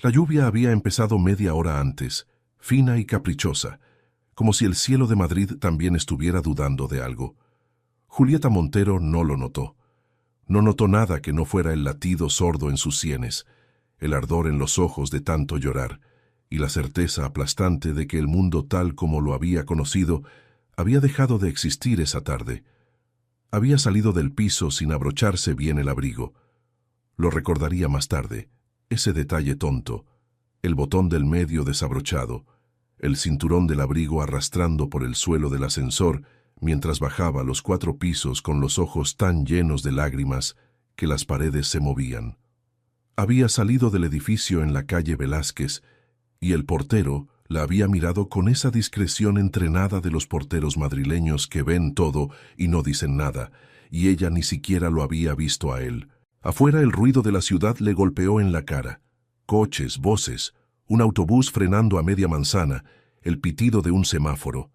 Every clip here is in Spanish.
La lluvia había empezado media hora antes, fina y caprichosa, como si el cielo de Madrid también estuviera dudando de algo. Julieta Montero no lo notó. No notó nada que no fuera el latido sordo en sus sienes, el ardor en los ojos de tanto llorar, y la certeza aplastante de que el mundo tal como lo había conocido había dejado de existir esa tarde. Había salido del piso sin abrocharse bien el abrigo. Lo recordaría más tarde, ese detalle tonto, el botón del medio desabrochado, el cinturón del abrigo arrastrando por el suelo del ascensor mientras bajaba los 4 pisos con los ojos tan llenos de lágrimas que las paredes se movían. Había salido del edificio en la calle Velázquez y el portero la había mirado con esa discreción entrenada de los porteros madrileños que ven todo y no dicen nada, y ella ni siquiera lo había visto a él. Afuera el ruido de la ciudad le golpeó en la cara. Coches, voces, un autobús frenando a media manzana, el pitido de un semáforo.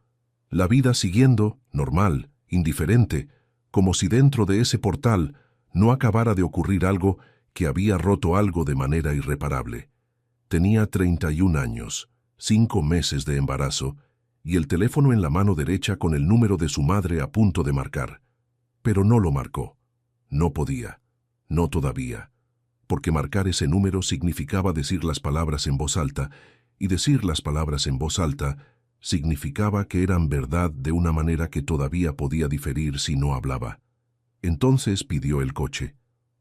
La vida siguiendo, normal, indiferente, como si dentro de ese portal no acabara de ocurrir algo que había roto algo de manera irreparable. Tenía 31 años, 5 meses de embarazo, y el teléfono en la mano derecha con el número de su madre a punto de marcar. Pero no lo marcó. No podía. No todavía. Porque marcar ese número significaba decir las palabras en voz alta, y decir las palabras en voz alta significaba que eran verdad de una manera que todavía podía diferir si no hablaba. Entonces pidió el coche.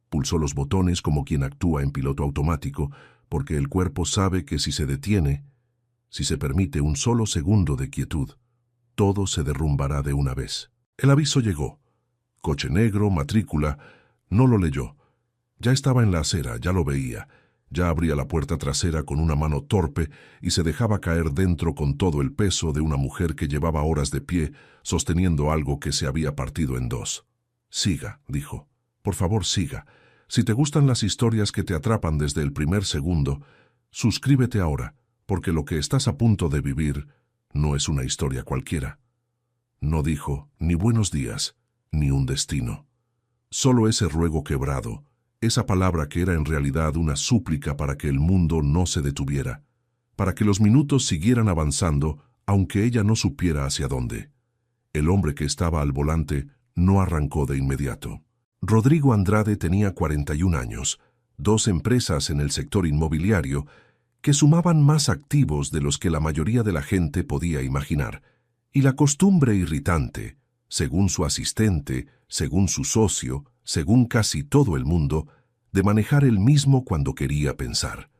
Pulsó los botones como quien actúa en piloto automático, porque el cuerpo sabe que si se detiene, si se permite un solo segundo de quietud, todo se derrumbará de una vez. El aviso llegó. Coche negro, matrícula. No lo leyó. Ya estaba en la acera, ya lo veía. Ya abría la puerta trasera con una mano torpe y se dejaba caer dentro con todo el peso de una mujer que llevaba horas de pie, sosteniendo algo que se había partido en dos. Siga, dijo. Por favor, siga. Si te gustan las historias que te atrapan desde el primer segundo, suscríbete ahora, porque lo que estás a punto de vivir no es una historia cualquiera. No dijo ni buenos días, ni un destino. Solo ese ruego quebrado, esa palabra que era en realidad una súplica para que el mundo no se detuviera, para que los minutos siguieran avanzando, aunque ella no supiera hacia dónde. El hombre que estaba al volante no arrancó de inmediato. Rodrigo Andrade tenía 41 años, 2 empresas en el sector inmobiliario que sumaban más activos de los que la mayoría de la gente podía imaginar, y la costumbre irritante, según su asistente, según su socio, según casi todo el mundo, de manejar él mismo cuando quería pensar.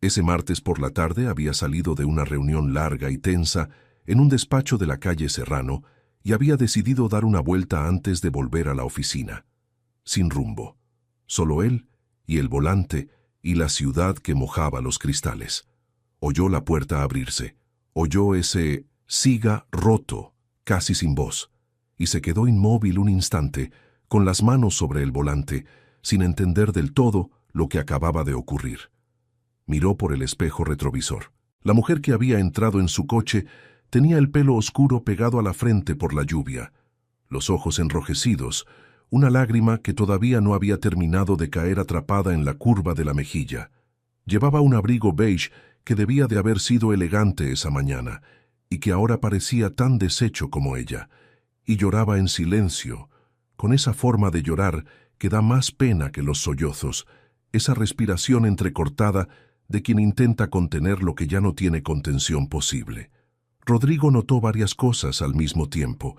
Ese martes por la tarde había salido de una reunión larga y tensa en un despacho de la calle Serrano y había decidido dar una vuelta antes de volver a la oficina. Sin rumbo. Solo él y el volante y la ciudad que mojaba los cristales. Oyó la puerta abrirse. Oyó ese siga roto, casi sin voz, y se quedó inmóvil un instante, con las manos sobre el volante, sin entender del todo lo que acababa de ocurrir. Miró por el espejo retrovisor. La mujer que había entrado en su coche tenía el pelo oscuro pegado a la frente por la lluvia, los ojos enrojecidos, una lágrima que todavía no había terminado de caer atrapada en la curva de la mejilla. Llevaba un abrigo beige que debía de haber sido elegante esa mañana, y que ahora parecía tan deshecho como ella, y lloraba en silencio, con esa forma de llorar que da más pena que los sollozos, esa respiración entrecortada de quien intenta contener lo que ya no tiene contención posible. Rodrigo notó varias cosas al mismo tiempo,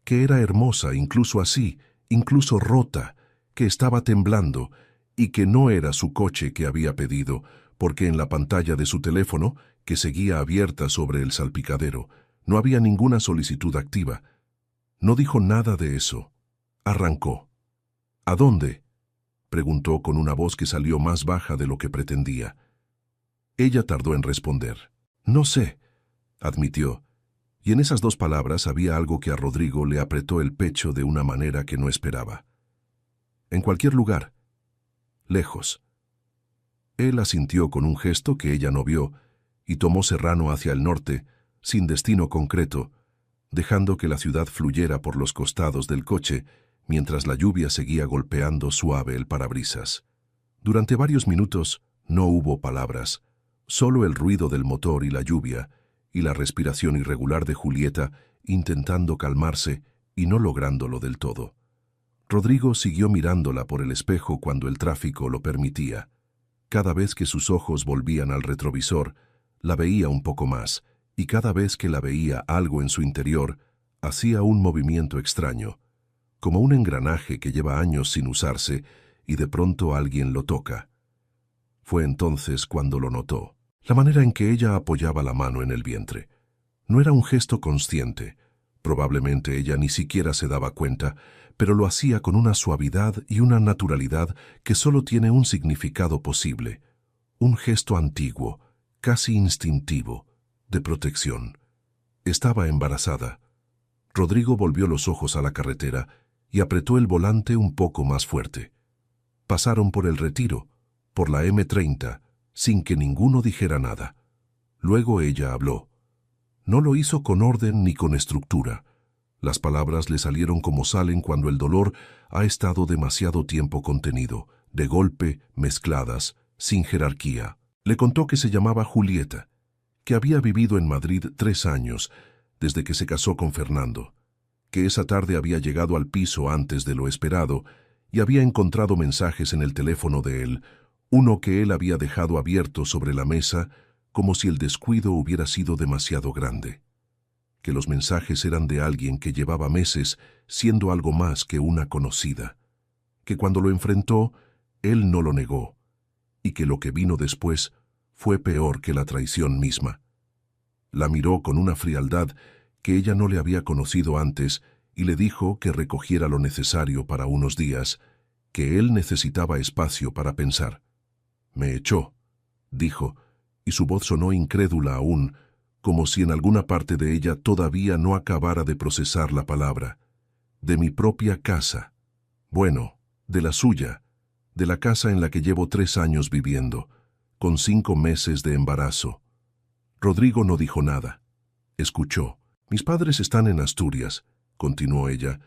que era hermosa incluso así, incluso rota, que estaba temblando y que no era su coche que había pedido, porque en la pantalla de su teléfono, que seguía abierta sobre el salpicadero, no había ninguna solicitud activa. No dijo nada de eso. Arrancó. ¿A dónde?, preguntó con una voz que salió más baja de lo que pretendía. Ella tardó en responder. No sé, admitió, y en esas 2 palabras había algo que a Rodrigo le apretó el pecho de una manera que no esperaba. En cualquier lugar. Lejos. Él asintió con un gesto que ella no vio y tomó Serrano hacia el norte, sin destino concreto, dejando que la ciudad fluyera por los costados del coche mientras la lluvia seguía golpeando suave el parabrisas. Durante varios minutos no hubo palabras, Solo el ruido del motor y la lluvia, y la respiración irregular de Julieta intentando calmarse y no lográndolo del todo. Rodrigo siguió mirándola por el espejo cuando el tráfico lo permitía. Cada vez que sus ojos volvían al retrovisor, la veía un poco más, y cada vez que la veía algo en su interior, hacía un movimiento extraño, como un engranaje que lleva años sin usarse y de pronto alguien lo toca. Fue entonces cuando lo notó. La manera en que ella apoyaba la mano en el vientre. No era un gesto consciente. Probablemente ella ni siquiera se daba cuenta, pero lo hacía con una suavidad y una naturalidad que solo tiene un significado posible. Un gesto antiguo, casi instintivo, de protección. Estaba embarazada. Rodrigo volvió los ojos a la carretera y apretó el volante un poco más fuerte. Pasaron por el Retiro, por la M30, sin que ninguno dijera nada. Luego ella habló. No lo hizo con orden ni con estructura. Las palabras le salieron como salen cuando el dolor ha estado demasiado tiempo contenido, de golpe, mezcladas, sin jerarquía. Le contó que se llamaba Julieta, que había vivido en Madrid 3 años, desde que se casó con Fernando, que esa tarde había llegado al piso antes de lo esperado y había encontrado mensajes en el teléfono de él, uno que él había dejado abierto sobre la mesa como si el descuido hubiera sido demasiado grande. Que los mensajes eran de alguien que llevaba meses siendo algo más que una conocida. Que cuando lo enfrentó, él no lo negó, y que lo que vino después fue peor que la traición misma. La miró con una frialdad que ella no le había conocido antes y le dijo que recogiera lo necesario para unos días, que él necesitaba espacio para pensar. «Me echó», dijo, y su voz sonó incrédula aún, como si en alguna parte de ella todavía no acabara de procesar la palabra. «De mi propia casa. Bueno, de la suya, de la casa en la que llevo 3 años viviendo, con 5 meses de embarazo». Rodrigo no dijo nada. Escuchó. «Mis padres están en Asturias», continuó ella,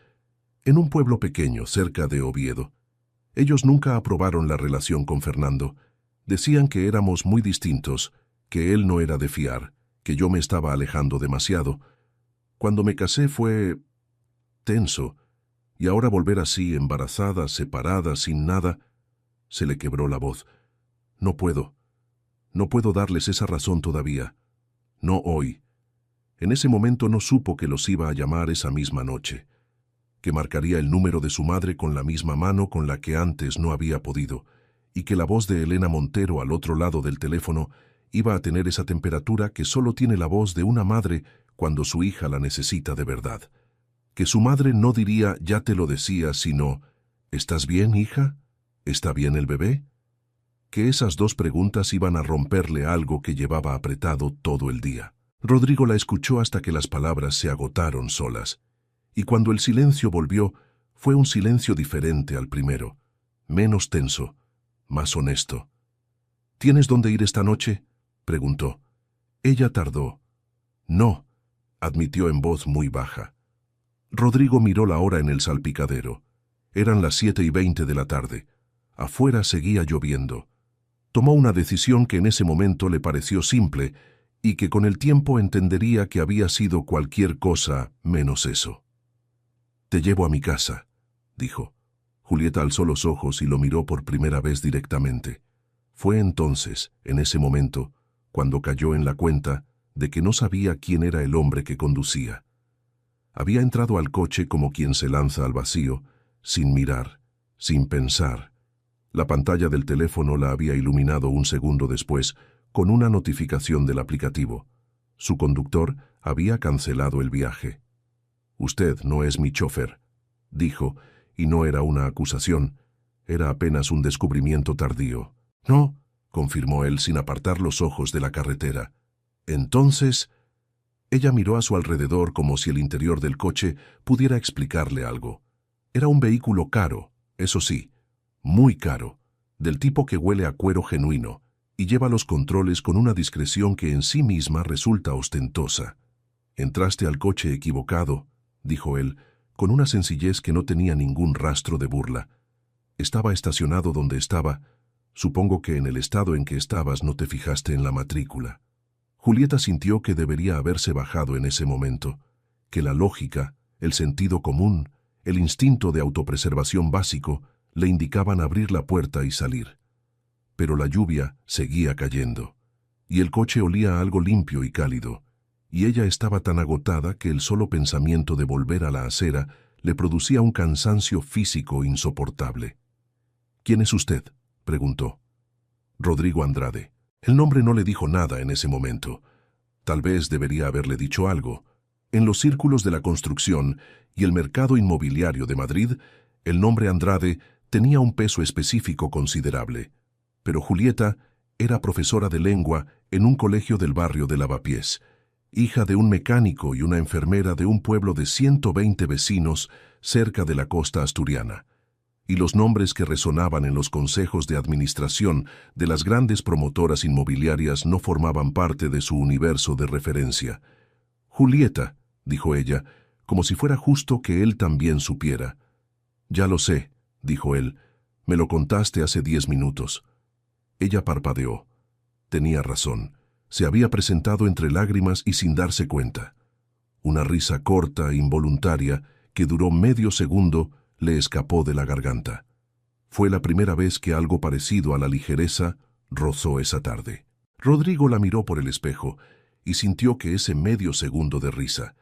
«en un pueblo pequeño, cerca de Oviedo. Ellos nunca aprobaron la relación con Fernando. Decían que éramos muy distintos, que él no era de fiar, que yo me estaba alejando demasiado. Cuando me casé fue tenso, y ahora volver así, embarazada, separada, sin nada». Se le quebró la voz. «No puedo darles esa razón todavía. No hoy». En ese momento no supo que los iba a llamar esa misma noche, que marcaría el número de su madre con la misma mano con la que antes no había podido, y que la voz de Elena Montero al otro lado del teléfono iba a tener esa temperatura que solo tiene la voz de una madre cuando su hija la necesita de verdad. Que su madre no diría «ya te lo decía», sino «¿estás bien, hija? ¿Está bien el bebé?». Que esas 2 preguntas iban a romperle algo que llevaba apretado todo el día. Rodrigo la escuchó hasta que las palabras se agotaron solas, y cuando el silencio volvió, fue un silencio diferente al primero, menos tenso, más honesto. «¿Tienes dónde ir esta noche?», preguntó. Ella tardó. «No», admitió en voz muy baja. Rodrigo miró la hora en el salpicadero. Eran las 7:20 de la tarde. Afuera seguía lloviendo. Tomó una decisión que en ese momento le pareció simple y que con el tiempo entendería que había sido cualquier cosa menos eso. «Te llevo a mi casa», dijo. Julieta alzó los ojos y lo miró por primera vez directamente. Fue entonces, en ese momento, cuando cayó en la cuenta de que no sabía quién era el hombre que conducía. Había entrado al coche como quien se lanza al vacío, sin mirar, sin pensar. La pantalla del teléfono la había iluminado un segundo después, con una notificación del aplicativo. Su conductor había cancelado el viaje. «Usted no es mi chofer», dijo, y no era una acusación, era apenas un descubrimiento tardío. «No», confirmó él sin apartar los ojos de la carretera. «Entonces...». Ella miró a su alrededor como si el interior del coche pudiera explicarle algo. Era un vehículo caro, eso sí, muy caro, del tipo que huele a cuero genuino, y lleva los controles con una discreción que en sí misma resulta ostentosa. «Entraste al coche equivocado», dijo él, con una sencillez que no tenía ningún rastro de burla. «Estaba estacionado donde estaba, Supongo que en el estado en que estabas no te fijaste en la matrícula. Julieta sintió que debería haberse bajado en ese momento, que la lógica, el sentido común, el instinto de autopreservación básico le indicaban abrir la puerta y salir. Pero la lluvia seguía cayendo, y el coche olía a algo limpio y cálido, y ella estaba tan agotada que el solo pensamiento de volver a la acera le producía un cansancio físico insoportable. «¿Quién es usted?», preguntó. «Rodrigo Andrade». El nombre no le dijo nada en ese momento. Tal vez debería haberle dicho algo. En los círculos de la construcción y el mercado inmobiliario de Madrid, el nombre Andrade tenía un peso específico considerable. Pero Julieta era profesora de lengua en un colegio del barrio de Lavapiés, hija de un mecánico y una enfermera de un pueblo de 120 vecinos cerca de la costa asturiana. Y los nombres que resonaban en los consejos de administración de las grandes promotoras inmobiliarias no formaban parte de su universo de referencia. «Julieta», dijo ella, como si fuera justo que él también supiera. «Ya lo sé», dijo él, «me lo contaste hace 10 minutos». Ella parpadeó. Tenía razón. Se había presentado entre lágrimas y sin darse cuenta. Una risa corta, involuntaria, que duró medio segundo, le escapó de la garganta. Fue la primera vez que algo parecido a la ligereza rozó esa tarde. Rodrigo la miró por el espejo y sintió que ese medio segundo de risa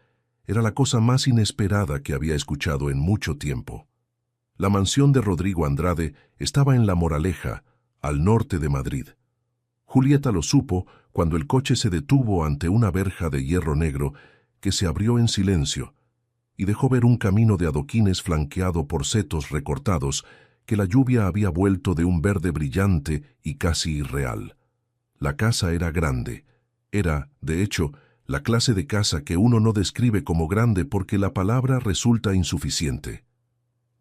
era la cosa más inesperada que había escuchado en mucho tiempo. La mansión de Rodrigo Andrade estaba en La Moraleja, al norte de Madrid. Julieta lo supo cuando el coche se detuvo ante una verja de hierro negro que se abrió en silencio y dejó ver un camino de adoquines flanqueado por setos recortados que la lluvia había vuelto de un verde brillante y casi irreal. La casa era grande. Era, de hecho, la clase de casa que uno no describe como grande porque la palabra resulta insuficiente.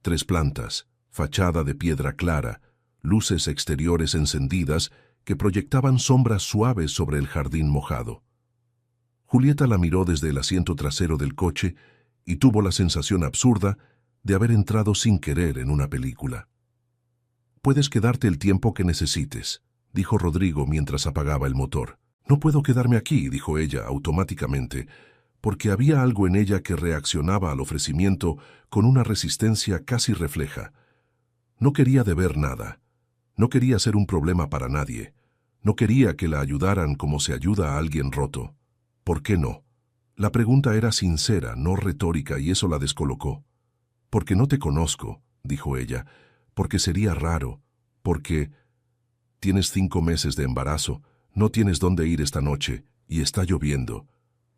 3 plantas, fachada de piedra clara, luces exteriores encendidas que proyectaban sombras suaves sobre el jardín mojado. Julieta la miró desde el asiento trasero del coche y tuvo la sensación absurda de haber entrado sin querer en una película. «Puedes quedarte el tiempo que necesites», dijo Rodrigo mientras apagaba el motor. «No puedo quedarme aquí», dijo ella automáticamente, porque había algo en ella que reaccionaba al ofrecimiento con una resistencia casi refleja. No quería deber nada. No quería ser un problema para nadie. No quería que la ayudaran como se ayuda a alguien roto. ¿Por qué no? La pregunta era sincera, no retórica, y eso la descolocó. «Porque no te conozco», dijo ella, «porque sería raro, porque tienes 5 meses de embarazo, no tienes dónde ir esta noche, y está lloviendo»,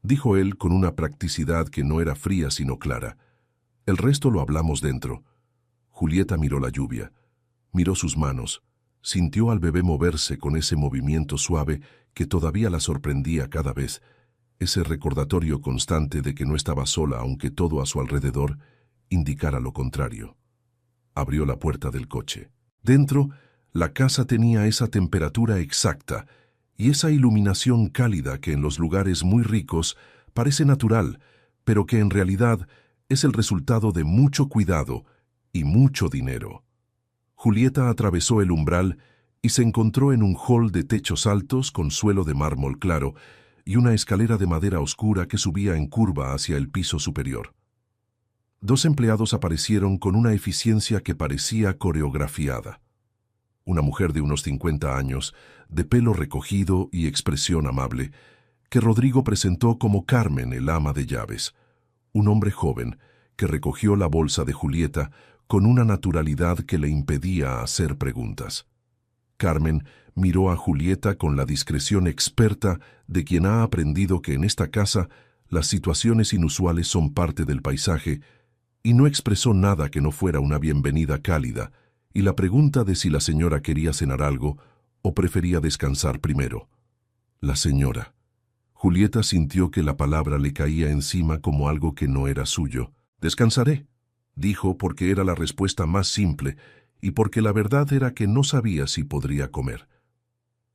dijo él con una practicidad que no era fría sino clara. «El resto lo hablamos dentro». Julieta miró la lluvia, miró sus manos, sintió al bebé moverse con ese movimiento suave que todavía la sorprendía cada vez, ese recordatorio constante de que no estaba sola aunque todo a su alrededor indicara lo contrario. Abrió la puerta del coche. Dentro, la casa tenía esa temperatura exacta y esa iluminación cálida que en los lugares muy ricos parece natural, pero que en realidad es el resultado de mucho cuidado y mucho dinero. Julieta atravesó el umbral y se encontró en un hall de techos altos con suelo de mármol claro y una escalera de madera oscura que subía en curva hacia el piso superior. 2 empleados aparecieron con una eficiencia que parecía coreografiada. Una mujer de unos 50 años, de pelo recogido y expresión amable, que Rodrigo presentó como Carmen, el ama de llaves. Un hombre joven, que recogió la bolsa de Julieta con una naturalidad que le impedía hacer preguntas. Carmen miró a Julieta con la discreción experta de quien ha aprendido que en esta casa las situaciones inusuales son parte del paisaje, y no expresó nada que no fuera una bienvenida cálida, y la pregunta de si la señora quería cenar algo o prefería descansar primero. La señora. Julieta sintió que la palabra le caía encima como algo que no era suyo. «Descansaré», dijo porque era la respuesta más simple y porque la verdad era que no sabía si podría comer.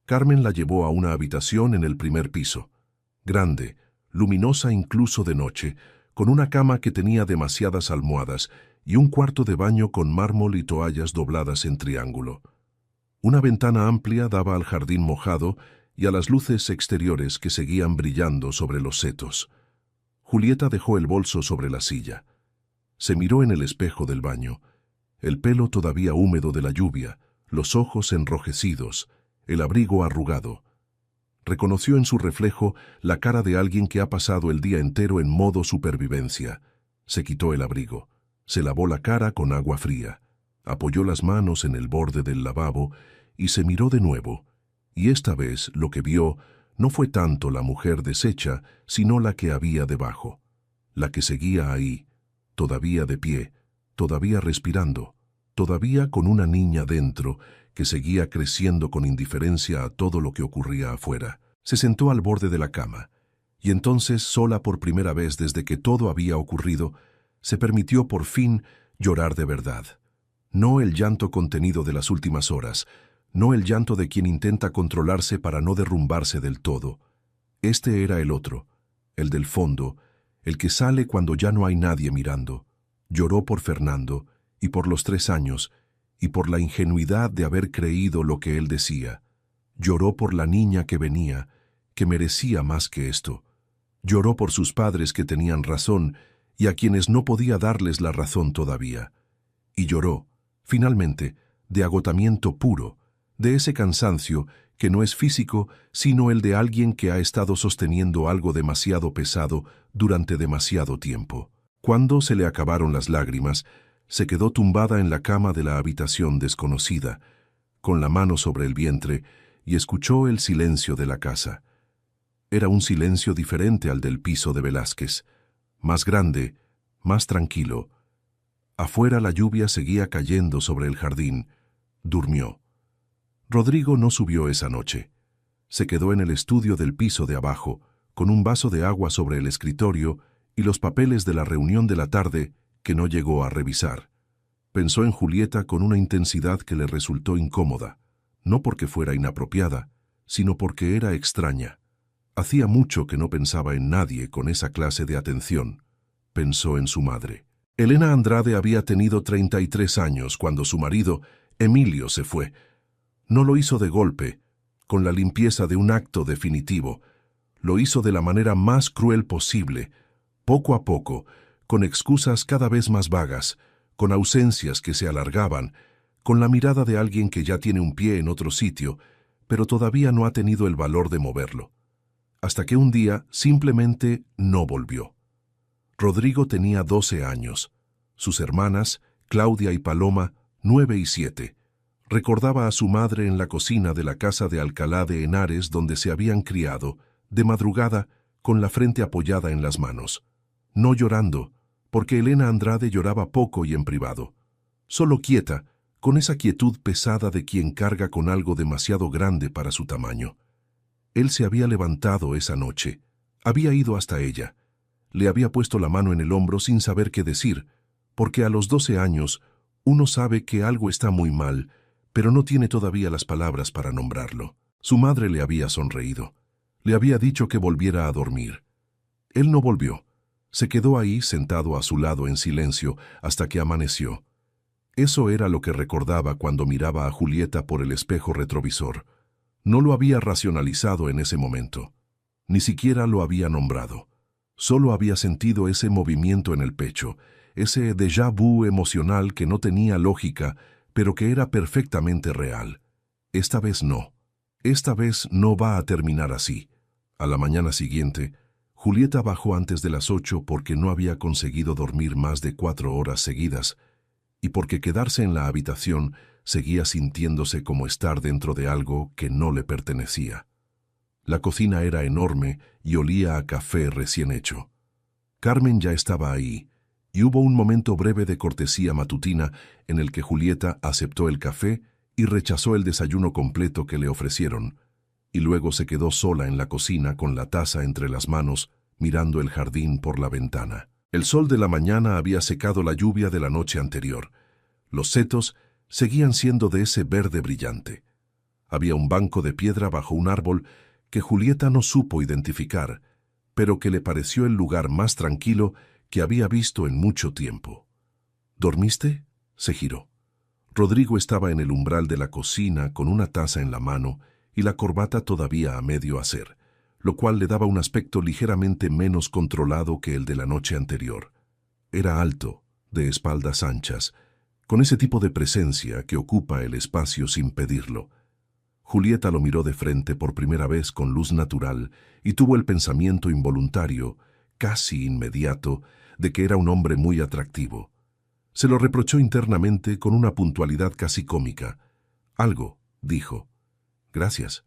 Carmen la llevó a una habitación en el primer piso, grande, luminosa incluso de noche, con una cama que tenía demasiadas almohadas y un cuarto de baño con mármol y toallas dobladas en triángulo. Una ventana amplia daba al jardín mojado y a las luces exteriores que seguían brillando sobre los setos. Julieta dejó el bolso sobre la silla. Se miró en el espejo del baño, el pelo todavía húmedo de la lluvia, los ojos enrojecidos, el abrigo arrugado. Reconoció en su reflejo la cara de alguien que ha pasado el día entero en modo supervivencia. Se quitó el abrigo, se lavó la cara con agua fría, apoyó las manos en el borde del lavabo y se miró de nuevo. Y esta vez lo que vio no fue tanto la mujer deshecha, sino la que había debajo, la que seguía ahí, todavía de pie, todavía respirando, todavía con una niña dentro que seguía creciendo con indiferencia a todo lo que ocurría afuera. Se sentó al borde de la cama, y entonces, sola por primera vez desde que todo había ocurrido, se permitió por fin llorar de verdad. No el llanto contenido de las últimas horas, no el llanto de quien intenta controlarse para no derrumbarse del todo. Este era el otro, el del fondo, el que sale cuando ya no hay nadie mirando. Lloró por Fernando, y por los 3 años, y por la ingenuidad de haber creído lo que él decía. Lloró por la niña que venía, que merecía más que esto. Lloró por sus padres que tenían razón y a quienes no podía darles la razón todavía. Y lloró, finalmente, de agotamiento puro, de ese cansancio que no es físico, sino el de alguien que ha estado sosteniendo algo demasiado pesado durante demasiado tiempo. Cuando se le acabaron las lágrimas, se quedó tumbada en la cama de la habitación desconocida, con la mano sobre el vientre, y escuchó el silencio de la casa. Era un silencio diferente al del piso de Velázquez, más grande, más tranquilo. Afuera la lluvia seguía cayendo sobre el jardín. Durmió. Rodrigo no subió esa noche. Se quedó en el estudio del piso de abajo, con un vaso de agua sobre el escritorio y los papeles de la reunión de la tarde que no llegó a revisar. Pensó en Julieta con una intensidad que le resultó incómoda, no porque fuera inapropiada, sino porque era extraña. Hacía mucho que no pensaba en nadie con esa clase de atención. Pensó en su madre. Elena Andrade había tenido 33 años cuando su marido, Emilio, se fue. No lo hizo de golpe, con la limpieza de un acto definitivo. Lo hizo de la manera más cruel posible, poco a poco, con excusas cada vez más vagas, con ausencias que se alargaban, con la mirada de alguien que ya tiene un pie en otro sitio, pero todavía no ha tenido el valor de moverlo. Hasta que un día simplemente no volvió. Rodrigo tenía 12 años. Sus hermanas, Claudia y Paloma, 9 y 7. Recordaba a su madre en la cocina de la casa de Alcalá de Henares donde se habían criado, de madrugada, con la frente apoyada en las manos. No llorando, porque Elena Andrade lloraba poco y en privado. Solo quieta, con esa quietud pesada de quien carga con algo demasiado grande para su tamaño. Él se había levantado esa noche, había ido hasta ella. Le había puesto la mano en el hombro sin saber qué decir, porque a los 12 años uno sabe que algo está muy mal, pero no tiene todavía las palabras para nombrarlo. Su madre le había sonreído. Le había dicho que volviera a dormir. Él no volvió. Se quedó ahí sentado a su lado en silencio hasta que amaneció. Eso era lo que recordaba cuando miraba a Julieta por el espejo retrovisor. No lo había racionalizado en ese momento. Ni siquiera lo había nombrado. Solo había sentido ese movimiento en el pecho, ese déjà vu emocional que no tenía lógica, pero que era perfectamente real. Esta vez no. Esta vez no va a terminar así. A la mañana siguiente, Julieta bajó antes de las 8 porque no había conseguido dormir más de 4 horas seguidas, y porque quedarse en la habitación seguía sintiéndose como estar dentro de algo que no le pertenecía. La cocina era enorme y olía a café recién hecho. Carmen ya estaba ahí, y hubo un momento breve de cortesía matutina en el que Julieta aceptó el café y rechazó el desayuno completo que le ofrecieron, y luego se quedó sola en la cocina con la taza entre las manos, mirando el jardín por la ventana. El sol de la mañana había secado la lluvia de la noche anterior. Los setos seguían siendo de ese verde brillante. Había un banco de piedra bajo un árbol que Julieta no supo identificar, pero que le pareció el lugar más tranquilo que había visto en mucho tiempo. ¿Dormiste?, se giró. Rodrigo estaba en el umbral de la cocina con una taza en la mano y la corbata todavía a medio hacer, lo cual le daba un aspecto ligeramente menos controlado que el de la noche anterior. Era alto, de espaldas anchas, con ese tipo de presencia que ocupa el espacio sin pedirlo. Julieta lo miró de frente por primera vez con luz natural y tuvo el pensamiento involuntario, casi inmediato, de que era un hombre muy atractivo. Se lo reprochó internamente con una puntualidad casi cómica. «Algo», dijo. «Gracias».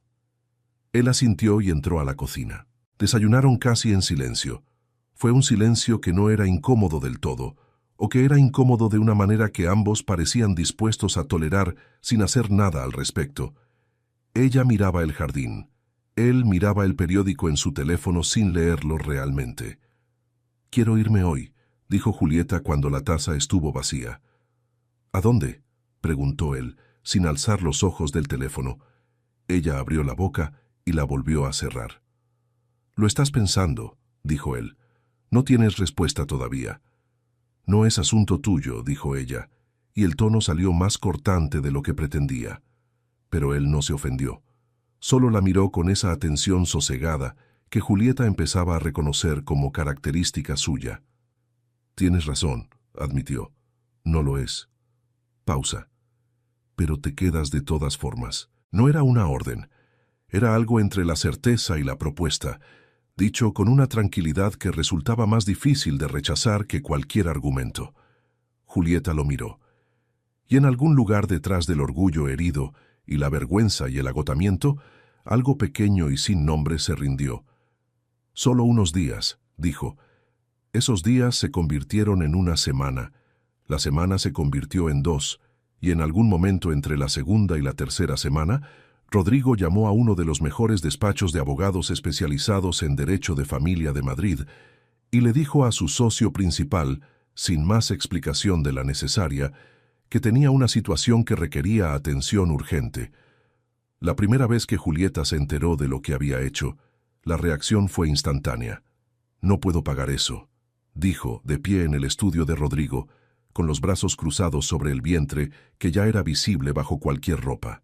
Él asintió y entró a la cocina. Desayunaron casi en silencio. Fue un silencio que no era incómodo del todo, o que era incómodo de una manera que ambos parecían dispuestos a tolerar sin hacer nada al respecto. Ella miraba el jardín. Él miraba el periódico en su teléfono sin leerlo realmente. «Quiero irme hoy», dijo Julieta cuando la taza estuvo vacía. «¿A dónde?», preguntó él, sin alzar los ojos del teléfono. Ella abrió la boca y la volvió a cerrar. «Lo estás pensando», dijo él. «No tienes respuesta todavía». «No es asunto tuyo», dijo ella, y el tono salió más cortante de lo que pretendía. Pero él no se ofendió. Solo la miró con esa atención sosegada que Julieta empezaba a reconocer como característica suya. «Tienes razón», admitió. «No lo es». Pausa. «Pero te quedas de todas formas». No era una orden. Era algo entre la certeza y la propuesta, dicho con una tranquilidad que resultaba más difícil de rechazar que cualquier argumento. Julieta lo miró. Y en algún lugar detrás del orgullo herido y la vergüenza y el agotamiento, algo pequeño y sin nombre se rindió. «Solo unos días», dijo. Esos días se convirtieron en una semana. La semana se convirtió en 2, y en algún momento entre la segunda y la tercera semana, Rodrigo llamó a uno de los mejores despachos de abogados especializados en derecho de familia de Madrid y le dijo a su socio principal, sin más explicación de la necesaria, que tenía una situación que requería atención urgente. La primera vez que Julieta se enteró de lo que había hecho, la reacción fue instantánea. «No puedo pagar eso», dijo, de pie en el estudio de Rodrigo, con los brazos cruzados sobre el vientre que ya era visible bajo cualquier ropa.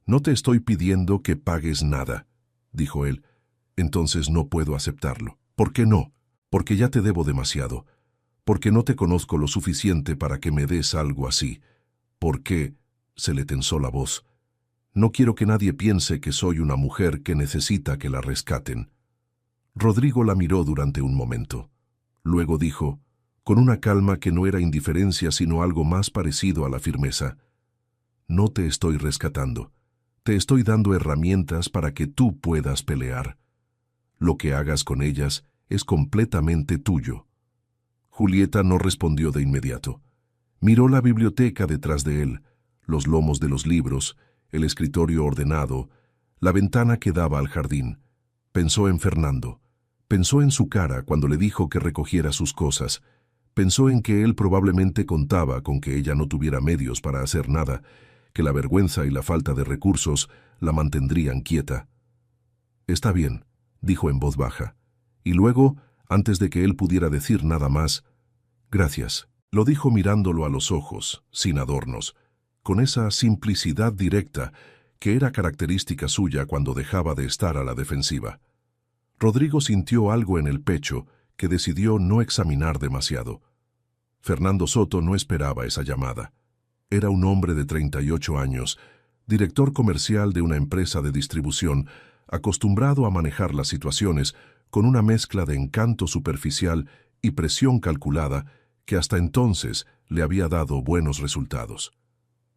«No te estoy pidiendo que pagues nada», dijo él. «Entonces no puedo aceptarlo». «¿Por qué no?» «Porque ya te debo demasiado. Porque no te conozco lo suficiente para que me des algo así. Porque», se le tensó la voz, «no quiero que nadie piense que soy una mujer que necesita que la rescaten». Rodrigo la miró durante un momento. Luego dijo, con una calma que no era indiferencia sino algo más parecido a la firmeza: «No te estoy rescatando. Te estoy dando herramientas para que tú puedas pelear. Lo que hagas con ellas es completamente tuyo». Julieta no respondió de inmediato. Miró la biblioteca detrás de él, los lomos de los libros, el escritorio ordenado, la ventana que daba al jardín. Pensó en Fernando. Pensó en su cara cuando le dijo que recogiera sus cosas. Pensó en que él probablemente contaba con que ella no tuviera medios para hacer nada, que la vergüenza y la falta de recursos la mantendrían quieta. «Está bien», dijo en voz baja, y luego, antes de que él pudiera decir nada más, «Gracias», lo dijo mirándolo a los ojos, sin adornos, con esa simplicidad directa que era característica suya cuando dejaba de estar a la defensiva. Rodrigo sintió algo en el pecho que decidió no examinar demasiado. Fernando Soto no esperaba esa llamada. Era un hombre de 38 años, director comercial de una empresa de distribución, acostumbrado a manejar las situaciones con una mezcla de encanto superficial y presión calculada que hasta entonces le había dado buenos resultados.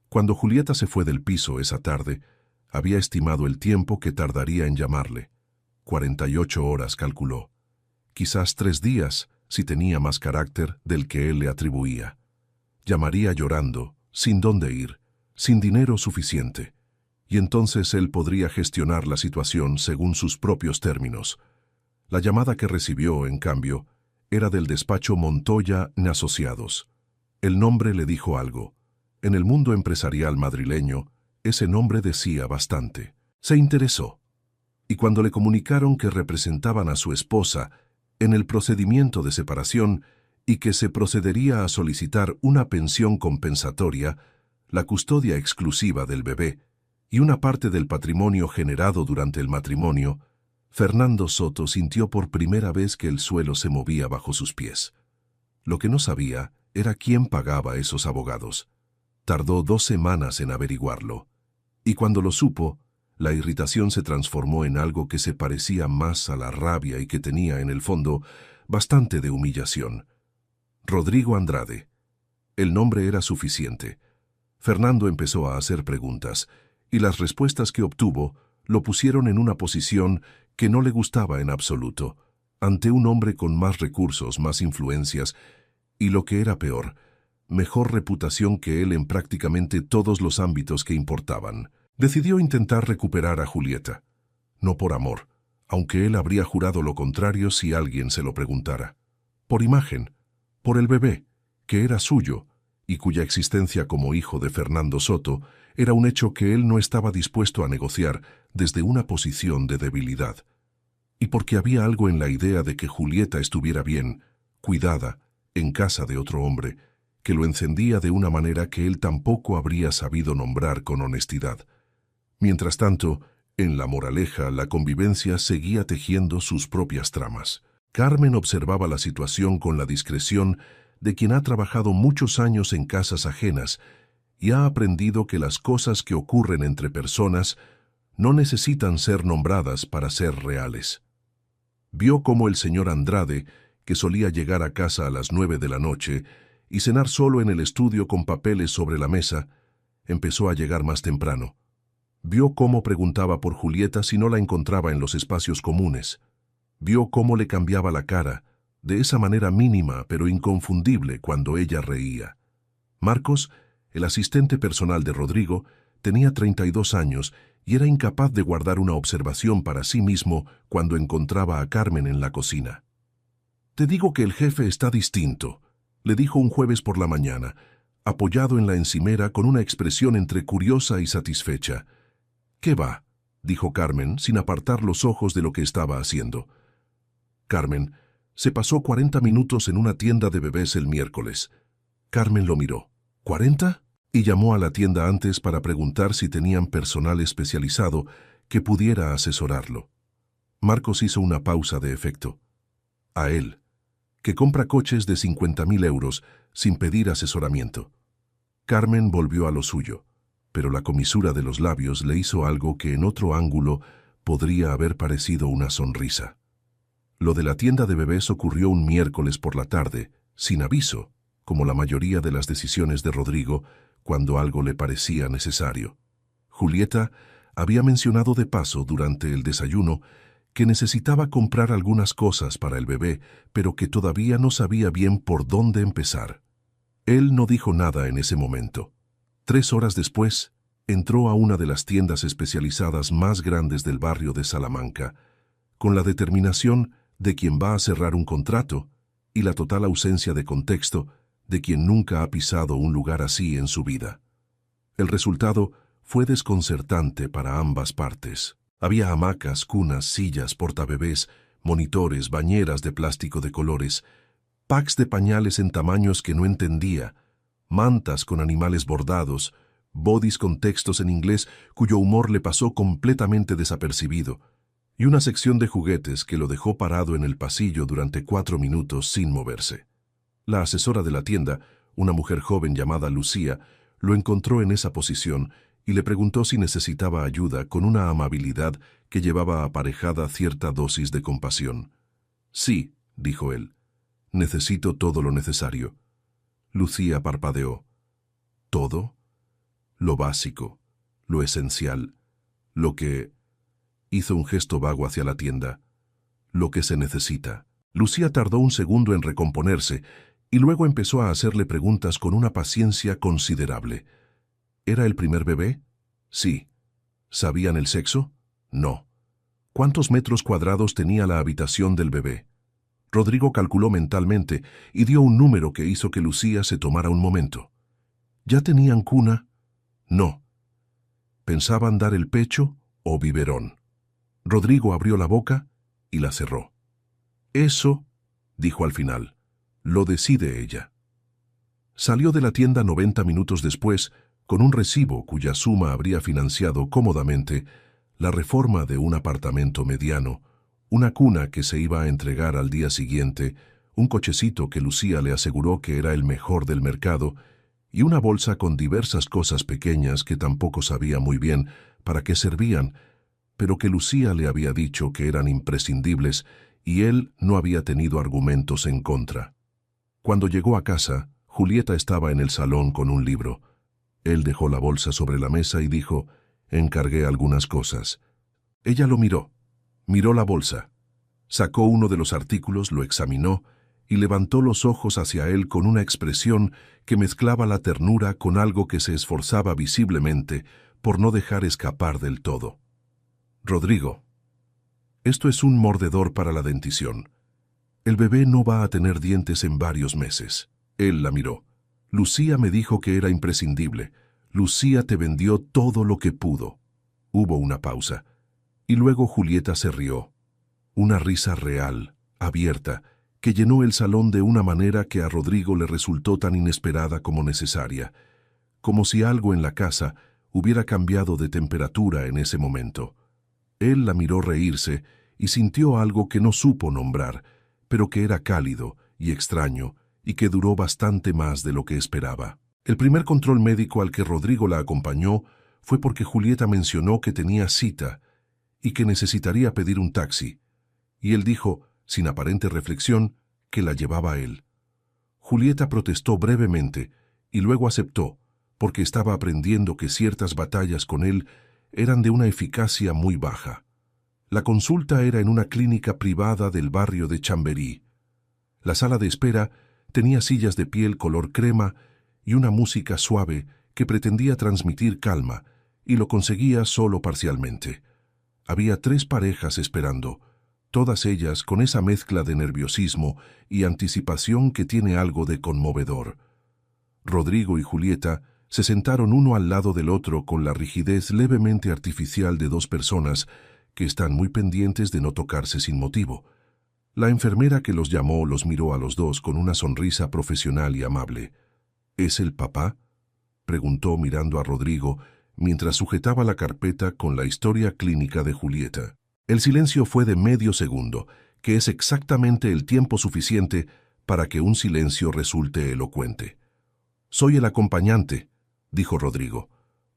Cuando Julieta se fue del piso esa tarde, había estimado el tiempo que tardaría en llamarle. 48 horas calculó. Quizás 3 días, si tenía más carácter del que él le atribuía. Llamaría llorando, sin dónde ir, sin dinero suficiente, y entonces él podría gestionar la situación según sus propios términos. La llamada que recibió, en cambio, era del despacho Montoya & Asociados. El nombre le dijo algo. En el mundo empresarial madrileño, ese nombre decía bastante. Se interesó. Y cuando le comunicaron que representaban a su esposa en el procedimiento de separación y que se procedería a solicitar una pensión compensatoria, la custodia exclusiva del bebé y una parte del patrimonio generado durante el matrimonio, Fernando Soto sintió por primera vez que el suelo se movía bajo sus pies. Lo que no sabía era quién pagaba esos abogados. Tardó 2 semanas en averiguarlo, y cuando lo supo, la irritación se transformó en algo que se parecía más a la rabia y que tenía, en el fondo, bastante de humillación. Rodrigo Andrade. El nombre era suficiente. Fernando empezó a hacer preguntas, y las respuestas que obtuvo lo pusieron en una posición que no le gustaba en absoluto, ante un hombre con más recursos, más influencias, y lo que era peor, mejor reputación que él en prácticamente todos los ámbitos que importaban. Decidió intentar recuperar a Julieta. No por amor, aunque él habría jurado lo contrario si alguien se lo preguntara. Por imagen, por el bebé, que era suyo, y cuya existencia como hijo de Fernando Soto era un hecho que él no estaba dispuesto a negociar desde una posición de debilidad. Y porque había algo en la idea de que Julieta estuviera bien, cuidada, en casa de otro hombre, que lo encendía de una manera que él tampoco habría sabido nombrar con honestidad. Mientras tanto, en La Moraleja, la convivencia seguía tejiendo sus propias tramas. Carmen observaba la situación con la discreción de quien ha trabajado muchos años en casas ajenas y ha aprendido que las cosas que ocurren entre personas no necesitan ser nombradas para ser reales. Vio cómo el señor Andrade, que solía llegar a casa a las 9 de la noche y cenar solo en el estudio con papeles sobre la mesa, empezó a llegar más temprano. Vio cómo preguntaba por Julieta si no la encontraba en los espacios comunes. Vio cómo le cambiaba la cara, de esa manera mínima pero inconfundible cuando ella reía. Marcos, el asistente personal de Rodrigo, tenía 32 años y era incapaz de guardar una observación para sí mismo cuando encontraba a Carmen en la cocina. «Te digo que el jefe está distinto», le dijo un jueves por la mañana, apoyado en la encimera con una expresión entre curiosa y satisfecha. «¿Qué va?», dijo Carmen, sin apartar los ojos de lo que estaba haciendo. Carmen se pasó 40 minutos en una tienda de bebés el miércoles. Carmen lo miró. «¿40?» y llamó a la tienda antes para preguntar si tenían personal especializado que pudiera asesorarlo. Marcos hizo una pausa de efecto. «A él, que compra coches de 50.000 euros sin pedir asesoramiento». Carmen volvió a lo suyo, pero la comisura de los labios le hizo algo que en otro ángulo podría haber parecido una sonrisa. Lo de la tienda de bebés ocurrió un miércoles por la tarde, sin aviso, como la mayoría de las decisiones de Rodrigo, cuando algo le parecía necesario. Julieta había mencionado de paso durante el desayuno que necesitaba comprar algunas cosas para el bebé, pero que todavía no sabía bien por dónde empezar. Él no dijo nada en ese momento. 3 horas después, entró a una de las tiendas especializadas más grandes del barrio de Salamanca, con la determinación de quien va a cerrar un contrato y la total ausencia de contexto de quien nunca ha pisado un lugar así en su vida. El resultado fue desconcertante para ambas partes. Había hamacas, cunas, sillas, portabebés, monitores, bañeras de plástico de colores, packs de pañales en tamaños que no entendía, mantas con animales bordados, bodys con textos en inglés cuyo humor le pasó completamente desapercibido, y una sección de juguetes que lo dejó parado en el pasillo durante 4 minutos sin moverse. La asesora de la tienda, una mujer joven llamada Lucía, lo encontró en esa posición y le preguntó si necesitaba ayuda con una amabilidad que llevaba aparejada cierta dosis de compasión. «Sí», dijo él, «necesito todo lo necesario». Lucía parpadeó. «¿Todo?» «Lo básico, lo esencial, lo que...» Hizo un gesto vago hacia la tienda. «Lo que se necesita». Lucía tardó un segundo en recomponerse y luego empezó a hacerle preguntas con una paciencia considerable. ¿Era el primer bebé? Sí. ¿Sabían el sexo? No. ¿Cuántos metros cuadrados tenía la habitación del bebé? Rodrigo calculó mentalmente y dio un número que hizo que Lucía se tomara un momento. ¿Ya tenían cuna? No. ¿Pensaban dar el pecho o biberón? Rodrigo abrió la boca y la cerró. Eso, dijo al final, lo decide ella. Salió de la tienda 90 minutos después, con un recibo cuya suma habría financiado cómodamente la reforma de un apartamento mediano, una cuna que se iba a entregar al día siguiente, un cochecito que Lucía le aseguró que era el mejor del mercado, y una bolsa con diversas cosas pequeñas que tampoco sabía muy bien para qué servían, pero que Lucía le había dicho que eran imprescindibles y él no había tenido argumentos en contra. Cuando llegó a casa, Julieta estaba en el salón con un libro. Él dejó la bolsa sobre la mesa y dijo: «Encargué algunas cosas». Ella lo miró la bolsa, sacó uno de los artículos, lo examinó y levantó los ojos hacia él con una expresión que mezclaba la ternura con algo que se esforzaba visiblemente por no dejar escapar del todo. «Rodrigo, esto es un mordedor para la dentición. El bebé no va a tener dientes en varios meses». Él la miró. «Lucía me dijo que era imprescindible. Lucía te vendió todo lo que pudo». Hubo una pausa, y luego Julieta se rió. Una risa real, abierta, que llenó el salón de una manera que a Rodrigo le resultó tan inesperada como necesaria, como si algo en la casa hubiera cambiado de temperatura en ese momento. Él la miró reírse y sintió algo que no supo nombrar, pero que era cálido y extraño y que duró bastante más de lo que esperaba. El primer control médico al que Rodrigo la acompañó fue porque Julieta mencionó que tenía cita y que necesitaría pedir un taxi, y él dijo, sin aparente reflexión, que la llevaba a él. Julieta protestó brevemente y luego aceptó, porque estaba aprendiendo que ciertas batallas con él eran de una eficacia muy baja. La consulta era en una clínica privada del barrio de Chamberí. La sala de espera tenía sillas de piel color crema y una música suave que pretendía transmitir calma, y lo conseguía solo parcialmente. Había 3 parejas esperando, todas ellas con esa mezcla de nerviosismo y anticipación que tiene algo de conmovedor. Rodrigo y Julieta se sentaron uno al lado del otro con la rigidez levemente artificial de 2 personas que están muy pendientes de no tocarse sin motivo. La enfermera que los llamó los miró a los dos con una sonrisa profesional y amable. «¿Es el papá?», preguntó mirando a Rodrigo mientras sujetaba la carpeta con la historia clínica de Julieta. El silencio fue de medio segundo, que es exactamente el tiempo suficiente para que un silencio resulte elocuente. «Soy el acompañante», dijo Rodrigo.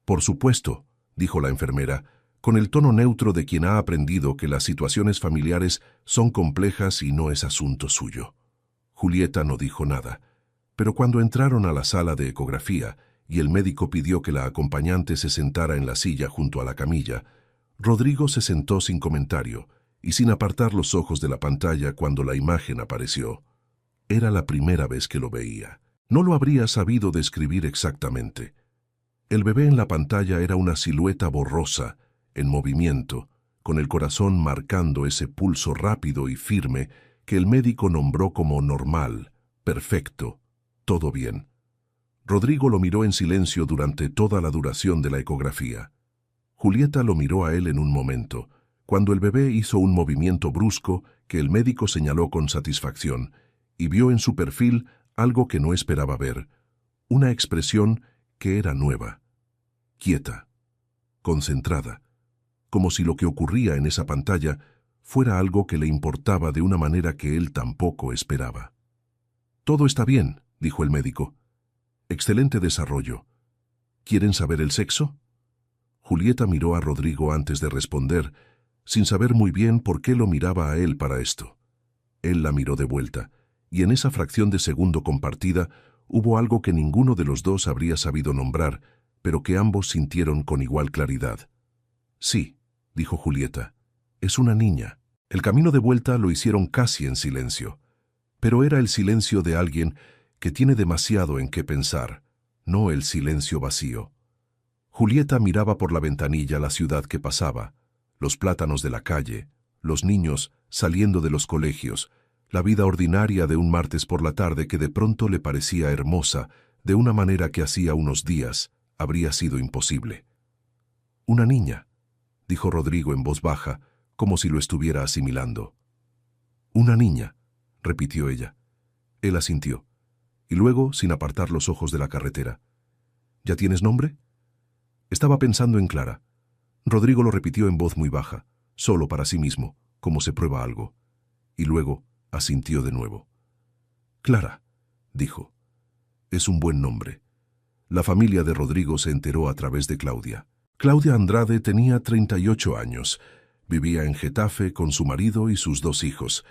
«Por supuesto», dijo la enfermera, con el tono neutro de quien ha aprendido que las situaciones familiares son complejas y no es asunto suyo. Julieta no dijo nada, pero cuando entraron a la sala de ecografía y el médico pidió que la acompañante se sentara en la silla junto a la camilla, Rodrigo se sentó sin comentario y sin apartar los ojos de la pantalla cuando la imagen apareció. Era la primera vez que lo veía. No lo habría sabido describir exactamente. El bebé en la pantalla era una silueta borrosa, en movimiento, con el corazón marcando ese pulso rápido y firme que el médico nombró como normal, perfecto, todo bien. Rodrigo lo miró en silencio durante toda la duración de la ecografía. Julieta lo miró a él en un momento, cuando el bebé hizo un movimiento brusco que el médico señaló con satisfacción, y vio en su perfil algo que no esperaba ver, una expresión que era nueva, quieta, concentrada, como si lo que ocurría en esa pantalla fuera algo que le importaba de una manera que él tampoco esperaba. «Todo está bien», dijo el médico. «Excelente desarrollo. ¿Quieren saber el sexo?». Julieta miró a Rodrigo antes de responder, sin saber muy bien por qué lo miraba a él para esto. Él la miró de vuelta, y en esa fracción de segundo compartida hubo algo que ninguno de los dos habría sabido nombrar, pero que ambos sintieron con igual claridad. «Sí», dijo Julieta, «es una niña». El camino de vuelta lo hicieron casi en silencio, pero era el silencio de alguien que tiene demasiado en qué pensar, no el silencio vacío. Julieta miraba por la ventanilla la ciudad que pasaba, los plátanos de la calle, los niños saliendo de los colegios, la vida ordinaria de un martes por la tarde que de pronto le parecía hermosa, de una manera que hacía unos días habría sido imposible. «Una niña», dijo Rodrigo en voz baja, como si lo estuviera asimilando. «Una niña», repitió ella. Él asintió, y luego, sin apartar los ojos de la carretera. «¿Ya tienes nombre?». Estaba pensando en Clara. Rodrigo lo repitió en voz muy baja, solo para sí mismo, como se prueba algo. Y luego asintió de nuevo. Clara, dijo. Es un buen nombre. La familia de Rodrigo se enteró a través de Claudia. Claudia Andrade tenía 38 años. Vivía en Getafe con su marido y sus 2 hijos,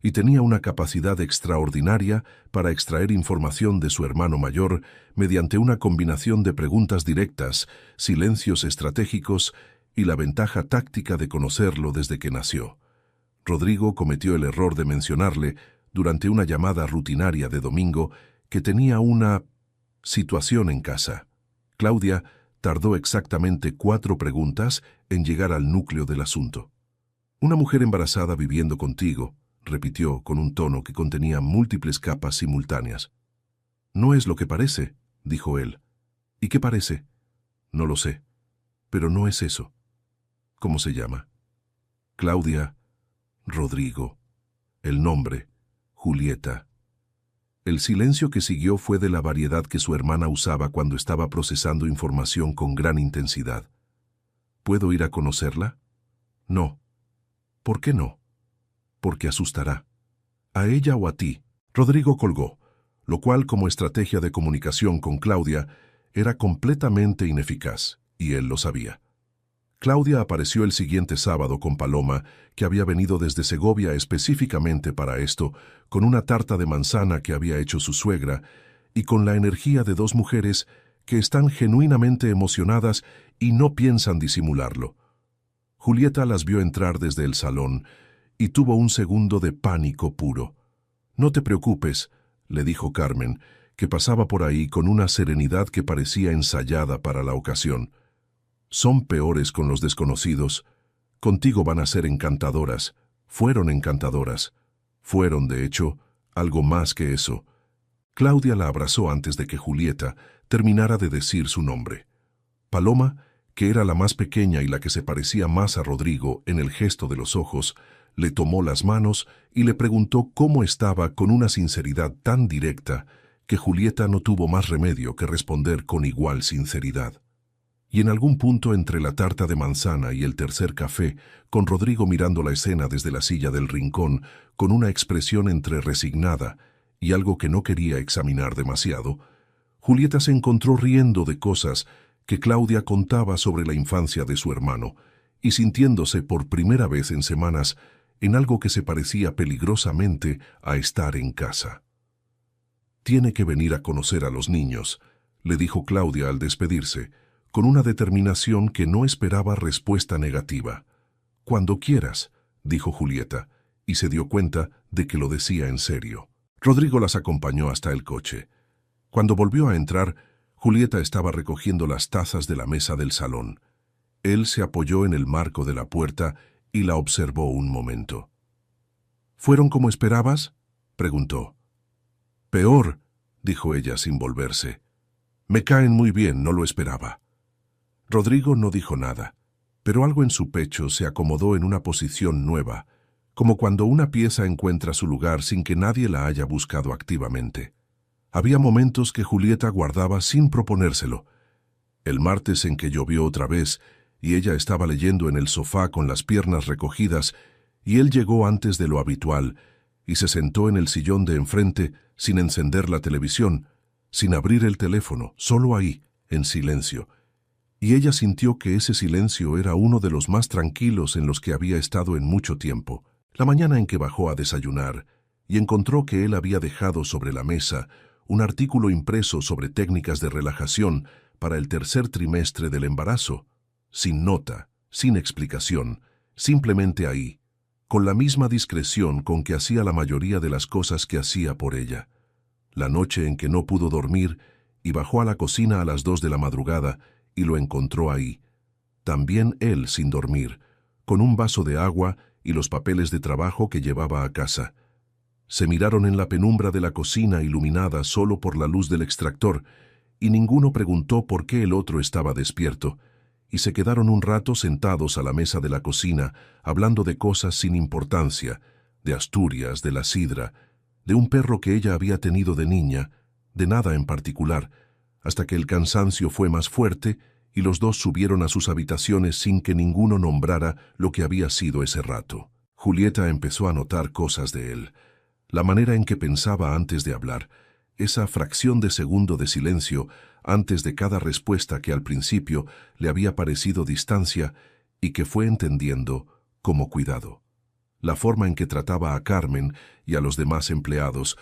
y tenía una capacidad extraordinaria para extraer información de su hermano mayor mediante una combinación de preguntas directas, silencios estratégicos y la ventaja táctica de conocerlo desde que nació. Rodrigo cometió el error de mencionarle, durante una llamada rutinaria de domingo, que tenía una situación en casa. Claudia tardó exactamente 4 preguntas en llegar al núcleo del asunto. Una mujer embarazada viviendo contigo, repitió con un tono que contenía múltiples capas simultáneas. No es lo que parece, dijo él. ¿Y qué parece? No lo sé, pero no es eso. ¿Cómo se llama? Claudia, Rodrigo, el nombre, Julieta. El silencio que siguió fue de la variedad que su hermana usaba cuando estaba procesando información con gran intensidad. ¿Puedo ir a conocerla? No. ¿Por qué no? Porque asustará. ¿A ella o a ti? Rodrigo colgó, lo cual, como estrategia de comunicación con Claudia, era completamente ineficaz, y él lo sabía. Claudia apareció el siguiente sábado con Paloma, que había venido desde Segovia específicamente para esto, con una tarta de manzana que había hecho su suegra, y con la energía de 2 mujeres que están genuinamente emocionadas y no piensan disimularlo. Julieta las vio entrar desde el salón y tuvo un segundo de pánico puro. «No te preocupes», le dijo Carmen, que pasaba por ahí con una serenidad que parecía ensayada para la ocasión. «Son peores con los desconocidos. Contigo van a ser encantadoras. Fueron encantadoras. Fueron, de hecho, algo más que eso». Claudia la abrazó antes de que Julieta terminara de decir su nombre. Paloma, que era la más pequeña y la que se parecía más a Rodrigo en el gesto de los ojos, le tomó las manos y le preguntó cómo estaba con una sinceridad tan directa que Julieta no tuvo más remedio que responder con igual sinceridad. Y en algún punto entre la tarta de manzana y el tercer café, con Rodrigo mirando la escena desde la silla del rincón, con una expresión entre resignada y algo que no quería examinar demasiado, Julieta se encontró riendo de cosas que Claudia contaba sobre la infancia de su hermano y sintiéndose por primera vez en semanas en algo que se parecía peligrosamente a estar en casa. «Tiene que venir a conocer a los niños», le dijo Claudia al despedirse, con una determinación que no esperaba respuesta negativa. «Cuando quieras», dijo Julieta, y se dio cuenta de que lo decía en serio. Rodrigo las acompañó hasta el coche. Cuando volvió a entrar, Julieta estaba recogiendo las tazas de la mesa del salón. Él se apoyó en el marco de la puerta y la observó un momento. «¿Fueron como esperabas?», preguntó. «Peor», dijo ella sin volverse. «Me caen muy bien, no lo esperaba». Rodrigo no dijo nada, pero algo en su pecho se acomodó en una posición nueva, como cuando una pieza encuentra su lugar sin que nadie la haya buscado activamente. Había momentos que Julieta guardaba sin proponérselo. El martes en que llovió otra vez, y ella estaba leyendo en el sofá con las piernas recogidas, y él llegó antes de lo habitual, y se sentó en el sillón de enfrente sin encender la televisión, sin abrir el teléfono, solo ahí, en silencio. Y ella sintió que ese silencio era uno de los más tranquilos en los que había estado en mucho tiempo. La mañana en que bajó a desayunar, y encontró que él había dejado sobre la mesa un artículo impreso sobre técnicas de relajación para el tercer trimestre del embarazo, sin nota, sin explicación, simplemente ahí, con la misma discreción con que hacía la mayoría de las cosas que hacía por ella. La noche en que no pudo dormir, y bajó a la cocina a las 2 de la madrugada, y lo encontró ahí, también él sin dormir, con un vaso de agua y los papeles de trabajo que llevaba a casa. Se miraron en la penumbra de la cocina iluminada solo por la luz del extractor, y ninguno preguntó por qué el otro estaba despierto, y se quedaron un rato sentados a la mesa de la cocina, hablando de cosas sin importancia, de Asturias, de la sidra, de un perro que ella había tenido de niña, de nada en particular, hasta que el cansancio fue más fuerte y los dos subieron a sus habitaciones sin que ninguno nombrara lo que había sido ese rato. Julieta empezó a notar cosas de él, la manera en que pensaba antes de hablar, esa fracción de segundo de silencio antes de cada respuesta que al principio le había parecido distancia y que fue entendiendo como cuidado. La forma en que trataba a Carmen y a los demás empleados,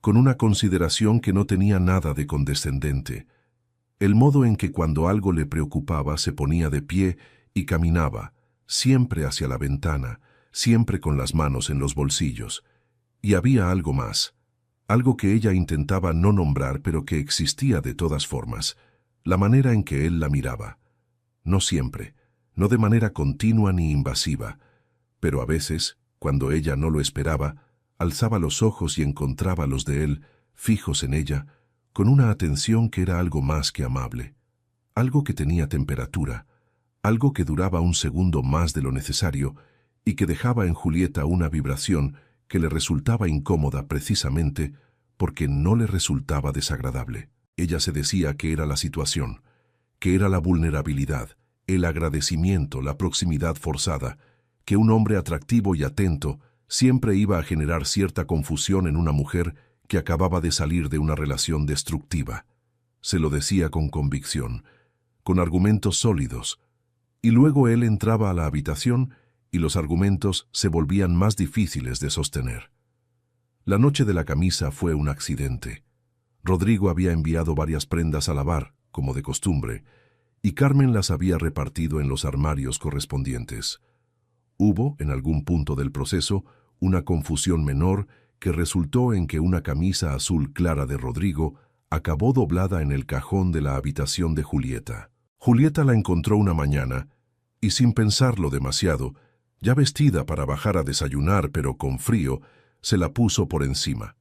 con una consideración que no tenía nada de condescendente. El modo en que cuando algo le preocupaba se ponía de pie y caminaba, siempre hacia la ventana, siempre con las manos en los bolsillos. Y había algo más, algo que ella intentaba no nombrar pero que existía de todas formas, la manera en que él la miraba. No siempre, no de manera continua ni invasiva, pero a veces, cuando ella no lo esperaba, alzaba los ojos y encontraba los de él, fijos en ella, con una atención que era algo más que amable, algo que tenía temperatura, algo que duraba un segundo más de lo necesario y que dejaba en Julieta una vibración que le resultaba incómoda precisamente porque no le resultaba desagradable. Ella se decía que era la situación, que era la vulnerabilidad, el agradecimiento, la proximidad forzada, que un hombre atractivo y atento siempre iba a generar cierta confusión en una mujer que acababa de salir de una relación destructiva. Se lo decía con convicción, con argumentos sólidos, y luego él entraba a la habitación y los argumentos se volvían más difíciles de sostener. La noche de la camisa fue un accidente. Rodrigo había enviado varias prendas a lavar, como de costumbre, y Carmen las había repartido en los armarios correspondientes. Hubo, en algún punto del proceso, una confusión menor que resultó en que una camisa azul clara de Rodrigo acabó doblada en el cajón de la habitación de Julieta. Julieta la encontró una mañana, y sin pensarlo demasiado, ya vestida para bajar a desayunar pero con frío, se la puso por encima.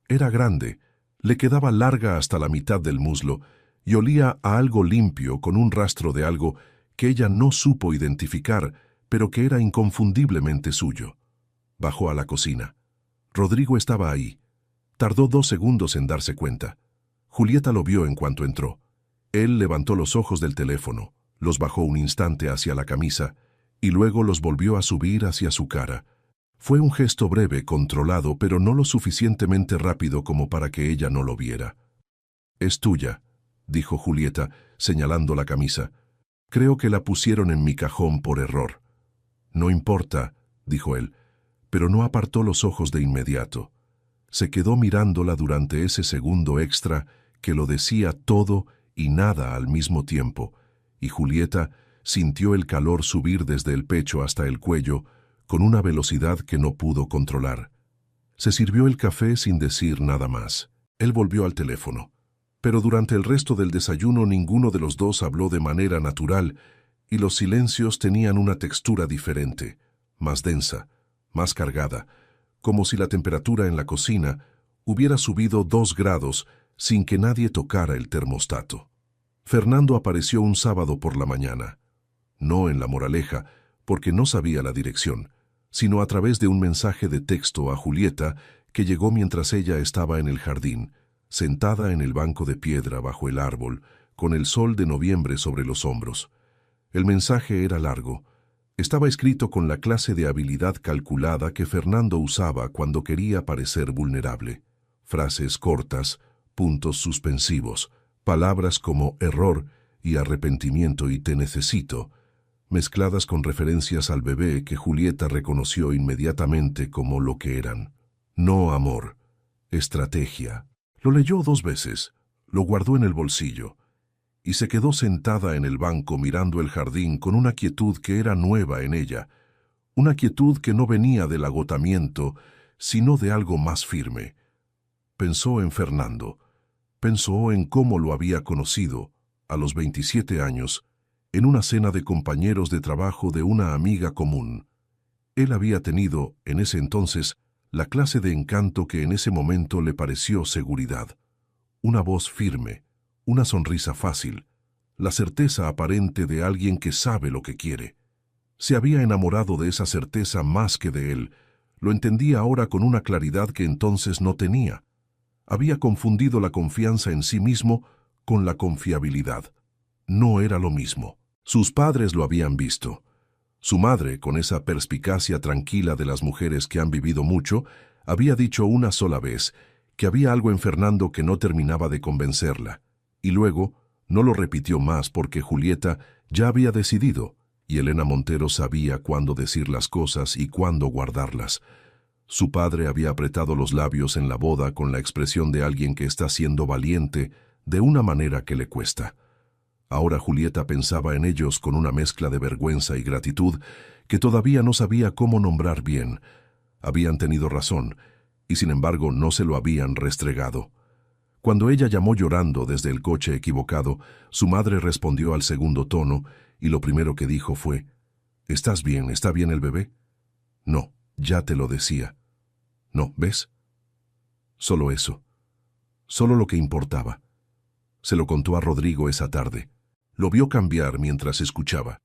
Era grande, le quedaba larga hasta la mitad del muslo y olía a algo limpio con un rastro de algo que ella no supo identificar, pero que era inconfundiblemente suyo. Bajó a la cocina. Rodrigo estaba ahí. Tardó 2 segundos en darse cuenta. Julieta lo vio en cuanto entró. Él levantó los ojos del teléfono, los bajó un instante hacia la camisa y luego los volvió a subir hacia su cara. Fue un gesto breve, controlado, pero no lo suficientemente rápido como para que ella no lo viera. «Es tuya», dijo Julieta, señalando la camisa. «Creo que la pusieron en mi cajón por error». «No importa», dijo él, pero no apartó los ojos de inmediato. Se quedó mirándola durante ese segundo extra que lo decía todo y nada al mismo tiempo, y Julieta sintió el calor subir desde el pecho hasta el cuello con una velocidad que no pudo controlar. Se sirvió el café sin decir nada más. Él volvió al teléfono, pero durante el resto del desayuno ninguno de los dos habló de manera natural y los silencios tenían una textura diferente, más densa, más cargada, como si la temperatura en la cocina hubiera subido 2 grados sin que nadie tocara el termostato. Fernando apareció un sábado por la mañana. No en La Moraleja, porque no sabía la dirección, sino a través de un mensaje de texto a Julieta que llegó mientras ella estaba en el jardín, sentada en el banco de piedra bajo el árbol, con el sol de noviembre sobre los hombros. El mensaje era largo. Estaba escrito con la clase de habilidad calculada que Fernando usaba cuando quería parecer vulnerable. Frases cortas, puntos suspensivos, palabras como error y arrepentimiento y te necesito, mezcladas con referencias al bebé que Julieta reconoció inmediatamente como lo que eran. No amor, estrategia. Lo leyó 2 veces, lo guardó en el bolsillo, y se quedó sentada en el banco mirando el jardín con una quietud que era nueva en ella, una quietud que no venía del agotamiento, sino de algo más firme. Pensó en Fernando, pensó en cómo lo había conocido, a los 27 años, en una cena de compañeros de trabajo de una amiga común. Él había tenido, en ese entonces, la clase de encanto que en ese momento le pareció seguridad. Una voz firme, una sonrisa fácil, la certeza aparente de alguien que sabe lo que quiere. Se había enamorado de esa certeza más que de él, lo entendía ahora con una claridad que entonces no tenía. Había confundido la confianza en sí mismo con la confiabilidad. no era lo mismo. Sus padres lo habían visto. Su madre, con esa perspicacia tranquila de las mujeres que han vivido mucho, había dicho una sola vez que había algo en Fernando que no terminaba de convencerla, y luego no lo repitió más porque Julieta ya había decidido, y Elena Montero sabía cuándo decir las cosas y cuándo guardarlas. Su padre había apretado los labios en la boda con la expresión de alguien que está siendo valiente de una manera que le cuesta. Ahora Julieta pensaba en ellos con una mezcla de vergüenza y gratitud que todavía no sabía cómo nombrar bien. Habían tenido razón, y sin embargo no se lo habían restregado. Cuando ella llamó llorando desde el coche equivocado, su madre respondió al segundo tono, y lo primero que dijo fue: «¿Estás bien? ¿Está bien el bebé?» «No, ya te lo decía». «No, ¿ves?» Solo eso. Solo lo que importaba. Se lo contó a Rodrigo esa tarde. Lo vio cambiar mientras escuchaba.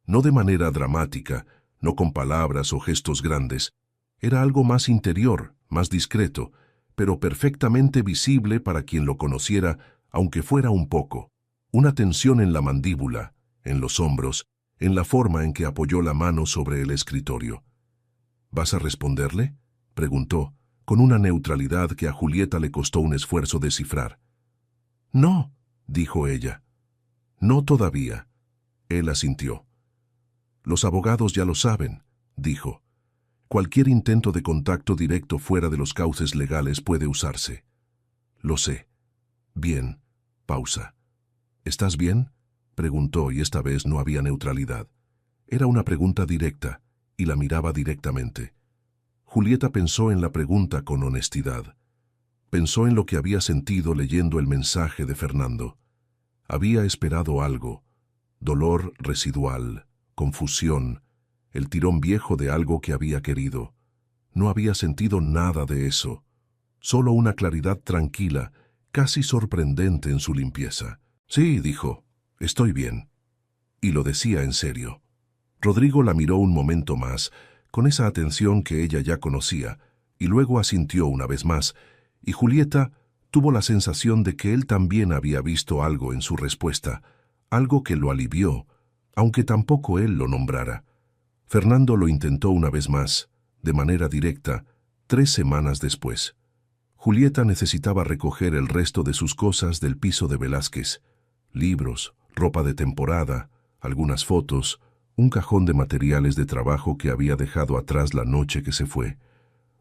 No de manera dramática, no con palabras o gestos grandes. Era algo más interior, más discreto, pero perfectamente visible para quien lo conociera, aunque fuera un poco. Una tensión en la mandíbula, en los hombros, en la forma en que apoyó la mano sobre el escritorio. «¿Vas a responderle?», preguntó, con una neutralidad que a Julieta le costó un esfuerzo descifrar. «No», dijo ella. «No todavía». Él asintió. «Los abogados ya lo saben», dijo. «Cualquier intento de contacto directo fuera de los cauces legales puede usarse». «Lo sé». «Bien». Pausa. «¿Estás bien?», preguntó, y esta vez no había neutralidad. Era una pregunta directa, y la miraba directamente. Julieta pensó en la pregunta con honestidad. Pensó en lo que había sentido leyendo el mensaje de Fernando. Había esperado algo: dolor residual, confusión, el tirón viejo de algo que había querido. No había sentido nada de eso, solo una claridad tranquila, casi sorprendente en su limpieza. «Sí», dijo, «estoy bien». Y lo decía en serio. Rodrigo la miró un momento más, con esa atención que ella ya conocía, y luego asintió una vez más, y Julieta tuvo la sensación de que él también había visto algo en su respuesta, algo que lo alivió, aunque tampoco él lo nombrara. Fernando lo intentó una vez más, de manera directa, 3 semanas después. Julieta necesitaba recoger el resto de sus cosas del piso de Velázquez: libros, ropa de temporada, algunas fotos, un cajón de materiales de trabajo que había dejado atrás la noche que se fue.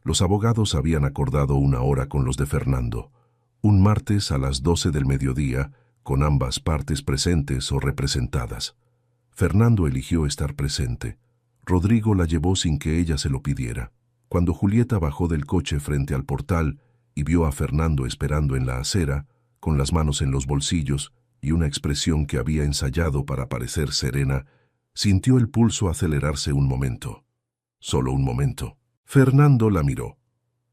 Los abogados habían acordado una hora con los de Fernando, un martes a las 12 del mediodía, con ambas partes presentes o representadas. Fernando eligió estar presente. Rodrigo la llevó sin que ella se lo pidiera. Cuando Julieta bajó del coche frente al portal y vio a Fernando esperando en la acera, con las manos en los bolsillos y una expresión que había ensayado para parecer serena, sintió el pulso acelerarse un momento. Solo un momento. Fernando la miró,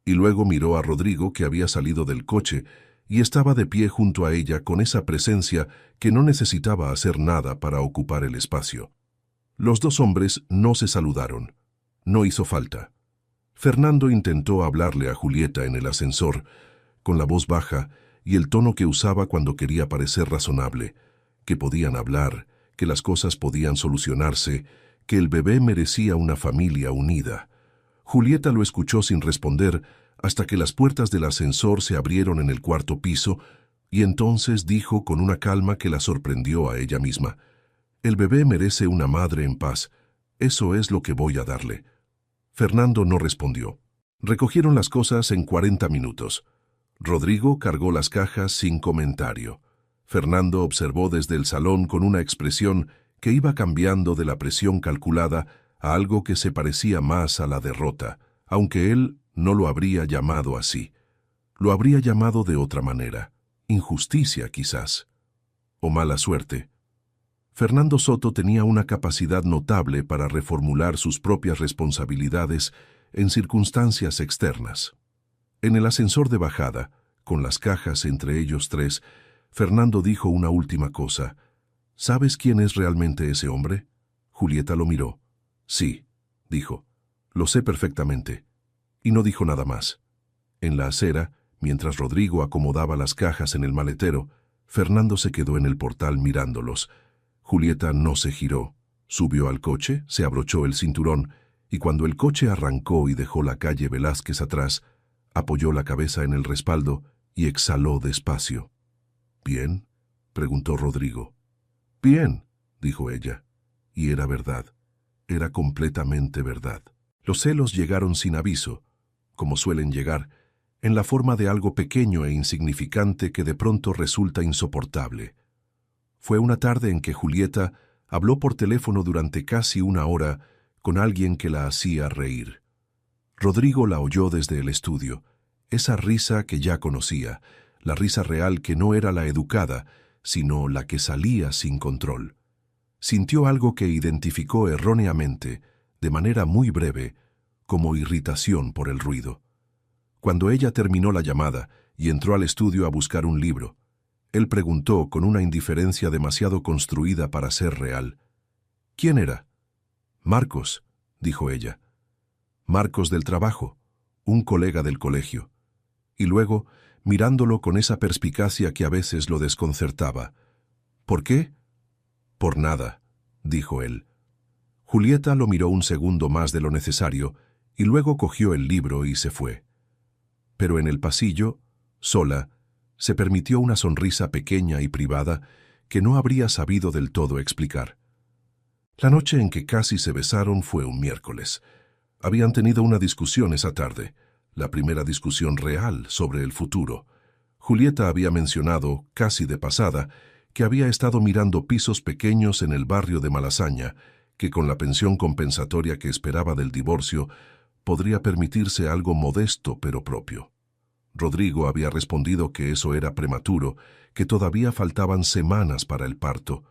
y luego miró a Rodrigo, que había salido del coche y estaba de pie junto a ella con esa presencia que no necesitaba hacer nada para ocupar el espacio. Los dos hombres no se saludaron. No hizo falta. Fernando intentó hablarle a Julieta en el ascensor, con la voz baja y el tono que usaba cuando quería parecer razonable, que podían hablar, que las cosas podían solucionarse, que el bebé merecía una familia unida. Julieta lo escuchó sin responder hasta que las puertas del ascensor se abrieron en el 4º piso, y entonces dijo con una calma que la sorprendió a ella misma: «El bebé merece una madre en paz. Eso es lo que voy a darle». Fernando no respondió. Recogieron las cosas en 40 minutos. Rodrigo cargó las cajas sin comentario. Fernando observó desde el salón con una expresión que iba cambiando de la presión calculada a algo que se parecía más a la derrota, aunque él no lo habría llamado así. Lo habría llamado de otra manera: injusticia, quizás, o mala suerte. Fernando Soto tenía una capacidad notable para reformular sus propias responsabilidades en circunstancias externas. En el ascensor de bajada, con las cajas entre ellos tres, Fernando dijo una última cosa: «¿Sabes quién es realmente ese hombre?». Julieta lo miró. «Sí», dijo, «lo sé perfectamente». Y no dijo nada más. En la acera, mientras Rodrigo acomodaba las cajas en el maletero, Fernando se quedó en el portal mirándolos. Julieta no se giró. Subió al coche, se abrochó el cinturón, y cuando el coche arrancó y dejó la calle Velázquez atrás, apoyó la cabeza en el respaldo y exhaló despacio. «¿Bien?», preguntó Rodrigo. «Bien», dijo ella. Y era verdad. Era completamente verdad. Los celos llegaron sin aviso, como suelen llegar, en la forma de algo pequeño e insignificante que de pronto resulta insoportable. Fue una tarde en que Julieta habló por teléfono durante casi una hora con alguien que la hacía reír. Rodrigo la oyó desde el estudio, esa risa que ya conocía, la risa real que no era la educada, sino la que salía sin control. Sintió algo que identificó erróneamente, de manera muy breve, como irritación por el ruido. Cuando ella terminó la llamada y entró al estudio a buscar un libro, él preguntó con una indiferencia demasiado construida para ser real: «¿Quién era?» «Marcos», dijo ella. «Marcos del trabajo, un colega del colegio». Y luego, mirándolo con esa perspicacia que a veces lo desconcertaba: «¿Por qué?» «Por nada», dijo él. Julieta lo miró un segundo más de lo necesario y luego cogió el libro y se fue. Pero en el pasillo, sola, se permitió una sonrisa pequeña y privada que no habría sabido del todo explicar. La noche en que casi se besaron fue un miércoles. Habían tenido una discusión esa tarde, la primera discusión real sobre el futuro. Julieta había mencionado, casi de pasada, que había estado mirando pisos pequeños en el barrio de Malasaña, que con la pensión compensatoria que esperaba del divorcio, podría permitirse algo modesto pero propio. Rodrigo había respondido que eso era prematuro, que todavía faltaban semanas para el parto,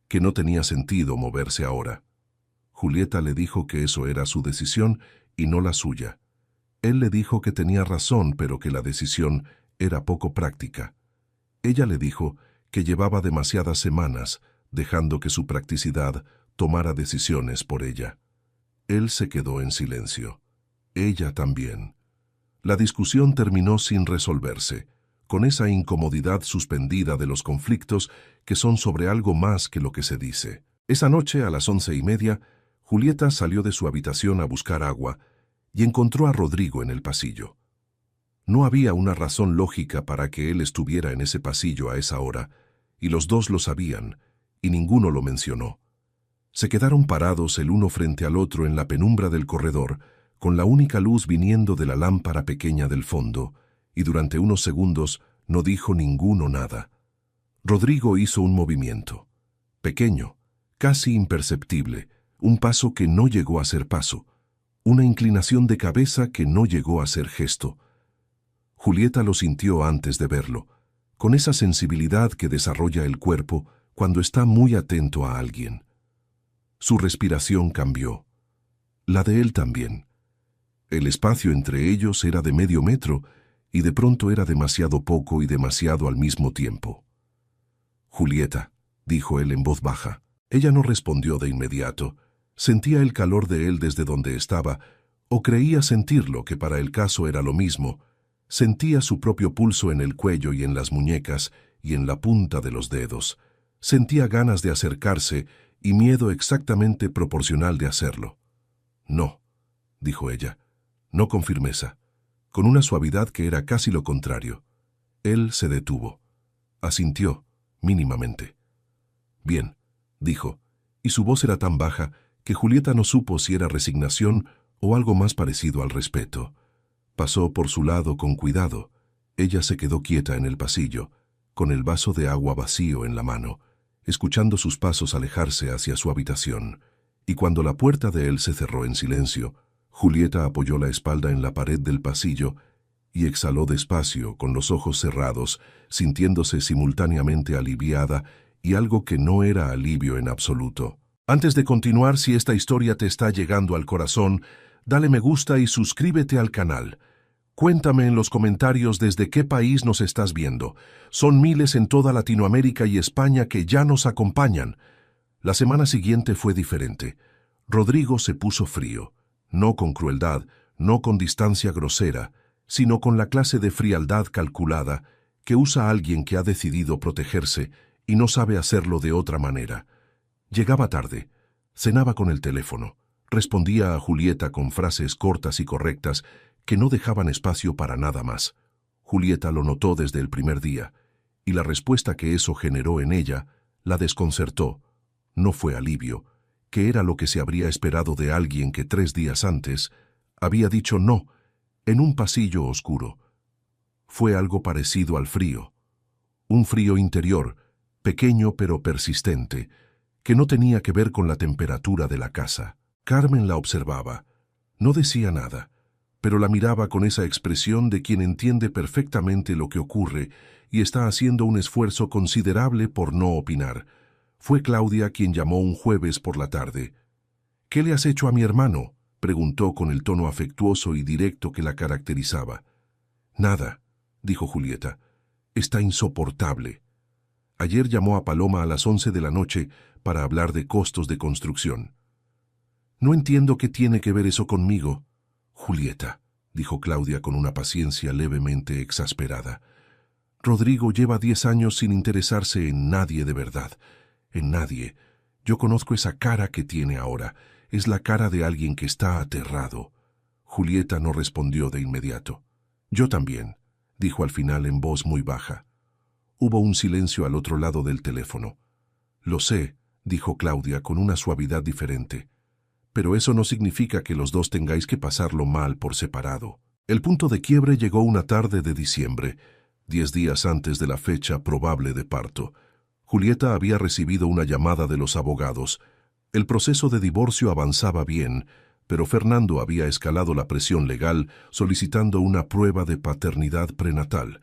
que no tenía sentido moverse ahora. Julieta le dijo que eso era su decisión y no la suya. Él le dijo que tenía razón, pero que la decisión era poco práctica. Ella le dijo que llevaba demasiadas semanas, dejando que su practicidad tomara decisiones por ella. Él se quedó en silencio. Ella también. La discusión terminó sin resolverse, con esa incomodidad suspendida de los conflictos que son sobre algo más que lo que se dice. Esa noche, a las 11:30, Julieta salió de su habitación a buscar agua y encontró a Rodrigo en el pasillo. No había una razón lógica para que él estuviera en ese pasillo a esa hora, y los dos lo sabían, y ninguno lo mencionó. Se quedaron parados el uno frente al otro en la penumbra del corredor, con la única luz viniendo de la lámpara pequeña del fondo, y durante unos segundos no dijo ninguno nada. Rodrigo hizo un movimiento, pequeño, casi imperceptible, un paso que no llegó a ser paso, una inclinación de cabeza que no llegó a ser gesto. Julieta lo sintió antes de verlo, con esa sensibilidad que desarrolla el cuerpo cuando está muy atento a alguien. Su respiración cambió. La de él también. El espacio entre ellos era de medio metro y de pronto era demasiado poco y demasiado al mismo tiempo. «Julieta», dijo él en voz baja. Ella no respondió de inmediato. Sentía el calor de él desde donde estaba, o creía sentirlo, que para el caso era lo mismo. Sentía su propio pulso en el cuello y en las muñecas y en la punta de los dedos. Sentía ganas de acercarse y miedo exactamente proporcional de hacerlo. «No», dijo ella, no con firmeza, con una suavidad que era casi lo contrario. Él se detuvo. Asintió, mínimamente. «Bien», dijo, y su voz era tan baja que Julieta no supo si era resignación o algo más parecido al respeto. Pasó por su lado con cuidado. Ella se quedó quieta en el pasillo, con el vaso de agua vacío en la mano, escuchando sus pasos alejarse hacia su habitación, y cuando la puerta de él se cerró en silencio, Julieta apoyó la espalda en la pared del pasillo y exhaló despacio, con los ojos cerrados, sintiéndose simultáneamente aliviada y algo que no era alivio en absoluto. Antes de continuar, si esta historia te está llegando al corazón, dale me gusta y suscríbete al canal. Cuéntame en los comentarios desde qué país nos estás viendo. Son miles en toda Latinoamérica y España que ya nos acompañan. La semana siguiente fue diferente. Rodrigo se puso frío, no con crueldad, no con distancia grosera, sino con la clase de frialdad calculada que usa a alguien que ha decidido protegerse y no sabe hacerlo de otra manera. Llegaba tarde, cenaba con el teléfono, respondía a Julieta con frases cortas y correctas que no dejaban espacio para nada más. Julieta lo notó desde el primer día, y la respuesta que eso generó en ella la desconcertó. No fue alivio, que era lo que se habría esperado de alguien que 3 días antes había dicho no, en un pasillo oscuro. Fue algo parecido al frío. Un frío interior, pequeño pero persistente, que no tenía que ver con la temperatura de la casa. Carmen la observaba. No decía nada, pero la miraba con esa expresión de quien entiende perfectamente lo que ocurre y está haciendo un esfuerzo considerable por no opinar. Fue Claudia quien llamó un jueves por la tarde. «¿Qué le has hecho a mi hermano?», preguntó con el tono afectuoso y directo que la caracterizaba. «Nada», dijo Julieta. «Está insoportable. Ayer llamó a Paloma a las 11 de la noche para hablar de costos de construcción». «No entiendo qué tiene que ver eso conmigo». «Julieta», dijo Claudia con una paciencia levemente exasperada. «Rodrigo lleva 10 años sin interesarse en nadie de verdad. En nadie. Yo conozco esa cara que tiene ahora. Es la cara de alguien que está aterrado». Julieta no respondió de inmediato. «Yo también», dijo al final en voz muy baja. Hubo un silencio al otro lado del teléfono. «Lo sé», dijo Claudia con una suavidad diferente. «Pero eso no significa que los dos tengáis que pasarlo mal por separado». El punto de quiebre llegó una tarde de diciembre, 10 días antes de la fecha probable de parto. Julieta había recibido una llamada de los abogados. El proceso de divorcio avanzaba bien, pero Fernando había escalado la presión legal solicitando una prueba de paternidad prenatal,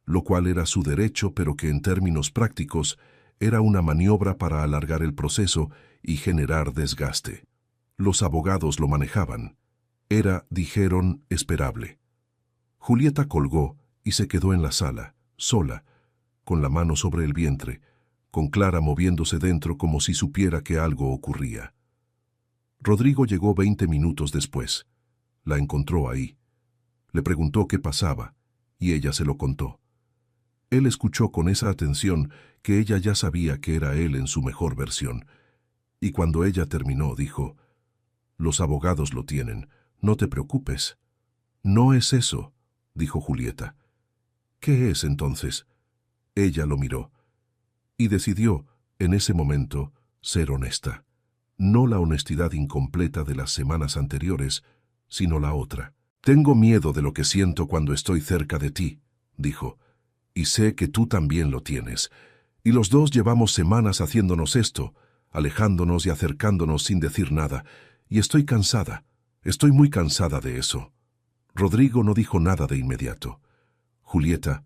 lo cual era su derecho, pero que en términos prácticos era una maniobra para alargar el proceso y generar desgaste. Los abogados lo manejaban. Era, dijeron, esperable. Julieta colgó y se quedó en la sala, sola, con la mano sobre el vientre, con Clara moviéndose dentro como si supiera que algo ocurría. Rodrigo llegó 20 minutos después. La encontró ahí. Le preguntó qué pasaba, y ella se lo contó. Él escuchó con esa atención que ella ya sabía que era él en su mejor versión, y cuando ella terminó dijo: «Los abogados lo tienen, no te preocupes». «No es eso», dijo Julieta. «¿Qué es entonces?» Ella lo miró y decidió, en ese momento, ser honesta. No la honestidad incompleta de las semanas anteriores, sino la otra. «Tengo miedo de lo que siento cuando estoy cerca de ti», dijo, «y sé que tú también lo tienes. Y los dos llevamos semanas haciéndonos esto, alejándonos y acercándonos sin decir nada, y estoy cansada, estoy muy cansada de eso». Rodrigo no dijo nada de inmediato. «Julieta,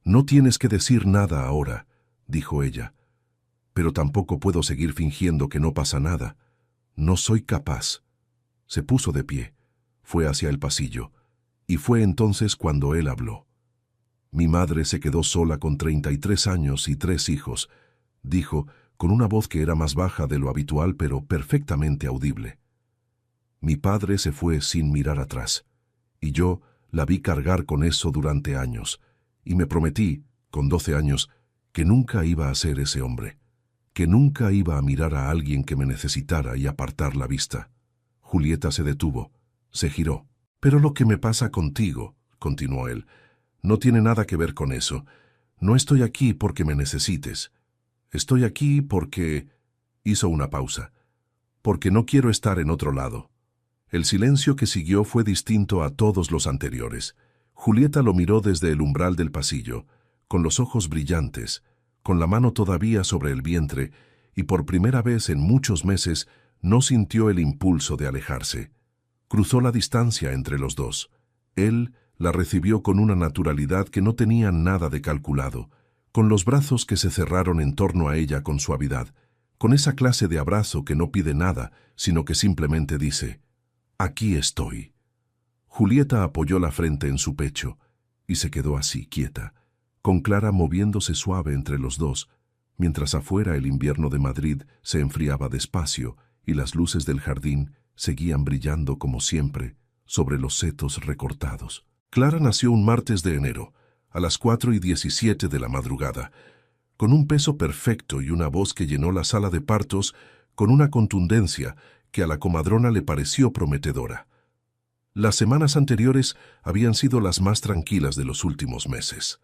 no tienes que decir nada ahora», dijo ella. «Pero tampoco puedo seguir fingiendo que no pasa nada. No soy capaz». Se puso de pie, fue hacia el pasillo, y fue entonces cuando él habló. «Mi madre se quedó sola con 33 años y 3 hijos», dijo, con una voz que era más baja de lo habitual pero perfectamente audible. «Mi padre se fue sin mirar atrás, y yo la vi cargar con eso durante años, y me prometí, con 12 años, que nunca iba a ser ese hombre, que nunca iba a mirar a alguien que me necesitara y apartar la vista». Julieta se detuvo, se giró. «Pero lo que me pasa contigo», continuó él, «no tiene nada que ver con eso. No estoy aquí porque me necesites. Estoy aquí porque...» Hizo una pausa. «Porque no quiero estar en otro lado». El silencio que siguió fue distinto a todos los anteriores. Julieta lo miró desde el umbral del pasillo, con los ojos brillantes, con la mano todavía sobre el vientre, y por primera vez en muchos meses no sintió el impulso de alejarse. Cruzó la distancia entre los dos. Él la recibió con una naturalidad que no tenía nada de calculado, con los brazos que se cerraron en torno a ella con suavidad, con esa clase de abrazo que no pide nada, sino que simplemente dice: «Aquí estoy». Julieta apoyó la frente en su pecho y se quedó así, quieta, con Clara moviéndose suave entre los dos, mientras afuera el invierno de Madrid se enfriaba despacio y las luces del jardín seguían brillando como siempre sobre los setos recortados. Clara nació un martes de enero, a las 4:17 de la madrugada, con un peso perfecto y una voz que llenó la sala de partos con una contundencia que a la comadrona le pareció prometedora. Las semanas anteriores habían sido las más tranquilas de los últimos meses.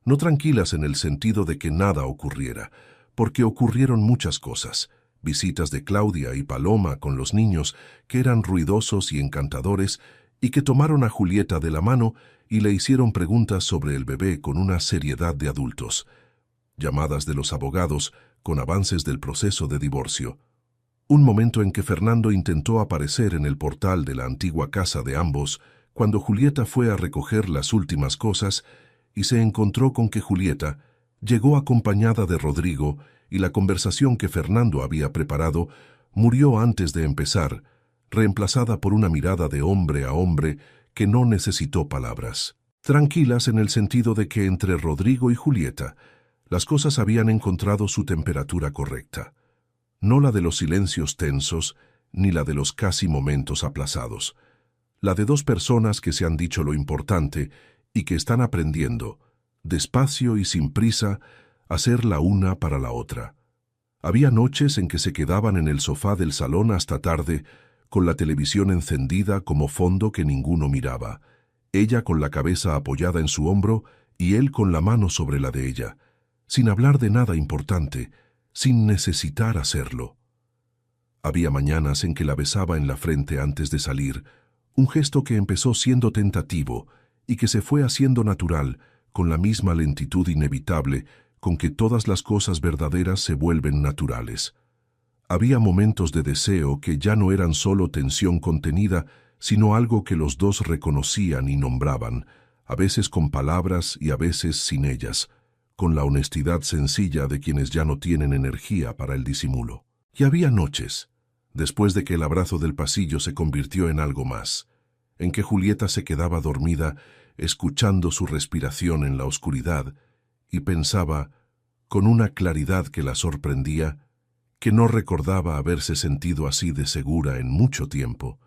No tranquilas en el sentido de que nada ocurriera, porque ocurrieron muchas cosas. Visitas de Claudia y Paloma con los niños, que eran ruidosos y encantadores, y que tomaron a Julieta de la mano y le hicieron preguntas sobre el bebé con una seriedad de adultos. Llamadas de los abogados con avances del proceso de divorcio. Un momento en que Fernando intentó aparecer en el portal de la antigua casa de ambos cuando Julieta fue a recoger las últimas cosas y se encontró con que Julieta llegó acompañada de Rodrigo y la conversación que Fernando había preparado murió antes de empezar, reemplazada por una mirada de hombre a hombre que no necesitó palabras. Tranquilas en el sentido de que entre Rodrigo y Julieta las cosas habían encontrado su temperatura correcta. No la de los silencios tensos, ni la de los casi momentos aplazados. La de dos personas que se han dicho lo importante y que están aprendiendo, despacio y sin prisa, a ser la una para la otra. Había noches en que se quedaban en el sofá del salón hasta tarde, con la televisión encendida como fondo que ninguno miraba, ella con la cabeza apoyada en su hombro y él con la mano sobre la de ella, sin hablar de nada importante, sin necesitar hacerlo. Había mañanas en que la besaba en la frente antes de salir, un gesto que empezó siendo tentativo y que se fue haciendo natural con la misma lentitud inevitable con que todas las cosas verdaderas se vuelven naturales. Había momentos de deseo que ya no eran solo tensión contenida, sino algo que los dos reconocían y nombraban, a veces con palabras y a veces sin ellas, con la honestidad sencilla de quienes ya no tienen energía para el disimulo. Y había noches, después de que el abrazo del pasillo se convirtió en algo más, en que Julieta se quedaba dormida, escuchando su respiración en la oscuridad, y pensaba, con una claridad que la sorprendía, que no recordaba haberse sentido así de segura en mucho tiempo.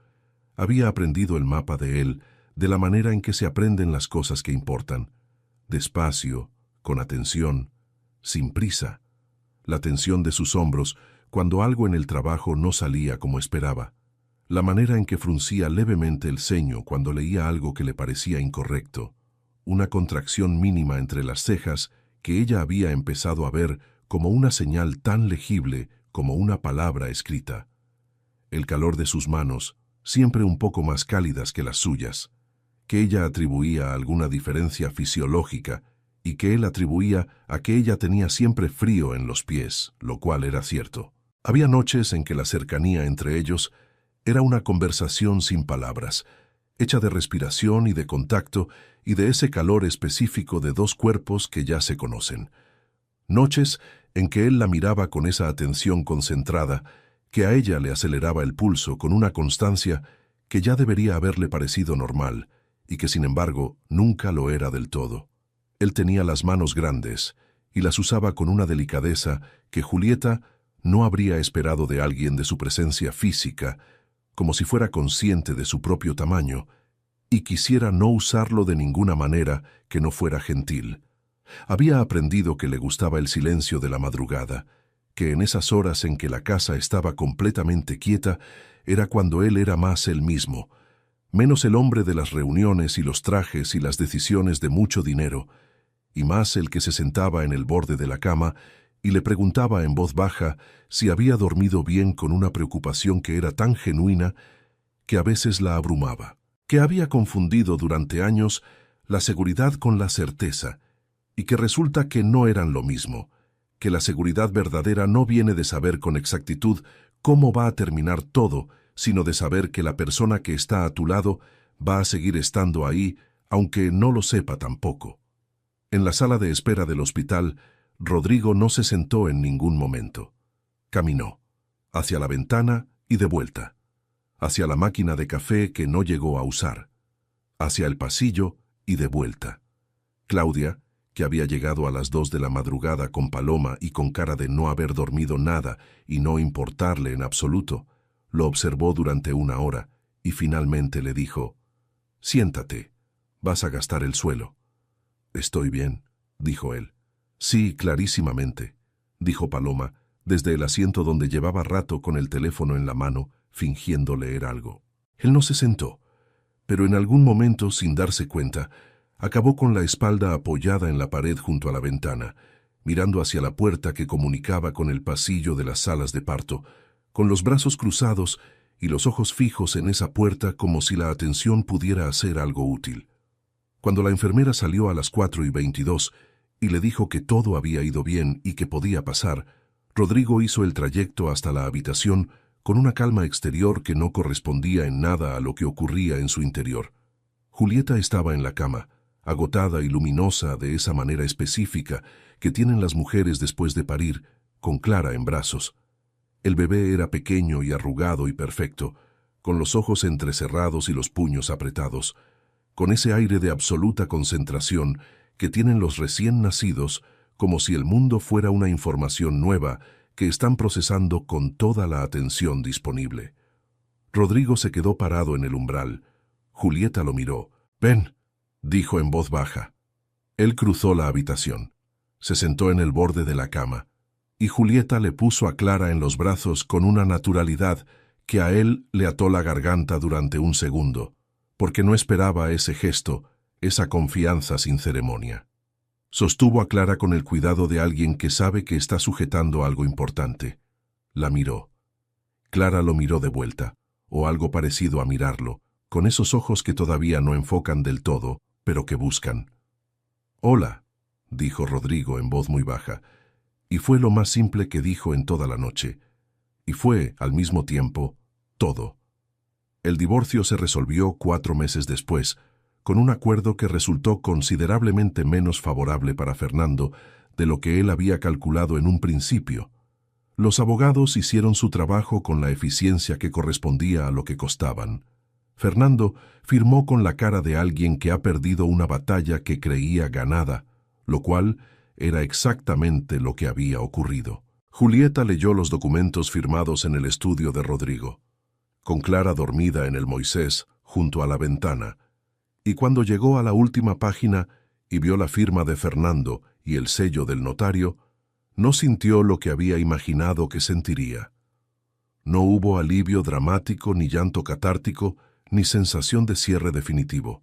Había aprendido el mapa de él, de la manera en que se aprenden las cosas que importan, despacio, con atención, sin prisa, la tensión de sus hombros cuando algo en el trabajo no salía como esperaba, la manera en que fruncía levemente el ceño cuando leía algo que le parecía incorrecto, una contracción mínima entre las cejas que ella había empezado a ver como una señal tan legible como una palabra escrita. El calor de sus manos, siempre un poco más cálidas que las suyas, que ella atribuía a alguna diferencia fisiológica y que él atribuía a que ella tenía siempre frío en los pies, lo cual era cierto. Había noches en que la cercanía entre ellos era una conversación sin palabras, hecha de respiración y de contacto y de ese calor específico de dos cuerpos que ya se conocen. Noches en que él la miraba con esa atención concentrada, que a ella le aceleraba el pulso con una constancia que ya debería haberle parecido normal y que sin embargo nunca lo era del todo. Él tenía las manos grandes y las usaba con una delicadeza que Julieta no habría esperado de alguien de su presencia física, como si fuera consciente de su propio tamaño, y quisiera no usarlo de ninguna manera que no fuera gentil. Había aprendido que le gustaba el silencio de la madrugada, que en esas horas en que la casa estaba completamente quieta era cuando él era más él mismo, menos el hombre de las reuniones y los trajes y las decisiones de mucho dinero, y más el que se sentaba en el borde de la cama y le preguntaba en voz baja si había dormido bien con una preocupación que era tan genuina que a veces la abrumaba, que había confundido durante años la seguridad con la certeza, y que resulta que no eran lo mismo, que la seguridad verdadera no viene de saber con exactitud cómo va a terminar todo, sino de saber que la persona que está a tu lado va a seguir estando ahí, aunque no lo sepa tampoco. En la sala de espera del hospital, Rodrigo no se sentó en ningún momento. Caminó, hacia la ventana y de vuelta, hacia la máquina de café que no llegó a usar, hacia el pasillo y de vuelta. Claudia, que había llegado a las 2 de la madrugada con Paloma y con cara de no haber dormido nada y no importarle en absoluto, lo observó durante 1 hora y finalmente le dijo: «Siéntate, vas a gastar el suelo». Estoy bien, dijo él. Sí, clarísimamente, dijo Paloma, desde el asiento donde llevaba rato con el teléfono en la mano, fingiendo leer algo. Él no se sentó, pero en algún momento, sin darse cuenta, acabó con la espalda apoyada en la pared junto a la ventana, mirando hacia la puerta que comunicaba con el pasillo de las salas de parto, con los brazos cruzados y los ojos fijos en esa puerta como si la atención pudiera hacer algo útil. Cuando la enfermera salió a las 4:22 y le dijo que todo había ido bien y que podía pasar, Rodrigo hizo el trayecto hasta la habitación con una calma exterior que no correspondía en nada a lo que ocurría en su interior. Julieta estaba en la cama, agotada y luminosa de esa manera específica que tienen las mujeres después de parir, con Clara en brazos. El bebé era pequeño y arrugado y perfecto, con los ojos entrecerrados y los puños apretados, con ese aire de absoluta concentración que tienen los recién nacidos, como si el mundo fuera una información nueva que están procesando con toda la atención disponible. Rodrigo se quedó parado en el umbral. Julieta lo miró. «Ven», dijo en voz baja. Él cruzó la habitación. Se sentó en el borde de la cama, y Julieta le puso a Clara en los brazos con una naturalidad que a él le ató la garganta durante un segundo, porque no esperaba ese gesto, esa confianza sin ceremonia. Sostuvo a Clara con el cuidado de alguien que sabe que está sujetando algo importante. La miró. Clara lo miró de vuelta, o algo parecido a mirarlo, con esos ojos que todavía no enfocan del todo, pero que buscan. «Hola», dijo Rodrigo en voz muy baja, y fue lo más simple que dijo en toda la noche. Y fue, al mismo tiempo, todo. El divorcio se resolvió 4 meses después, con un acuerdo que resultó considerablemente menos favorable para Fernando de lo que él había calculado en un principio. Los abogados hicieron su trabajo con la eficiencia que correspondía a lo que costaban. Fernando firmó con la cara de alguien que ha perdido una batalla que creía ganada, lo cual era exactamente lo que había ocurrido. Julieta leyó los documentos firmados en el estudio de Rodrigo, con Clara dormida en el Moisés, junto a la ventana, y cuando llegó a la última página y vio la firma de Fernando y el sello del notario, no sintió lo que había imaginado que sentiría. No hubo alivio dramático, ni llanto catártico, ni sensación de cierre definitivo.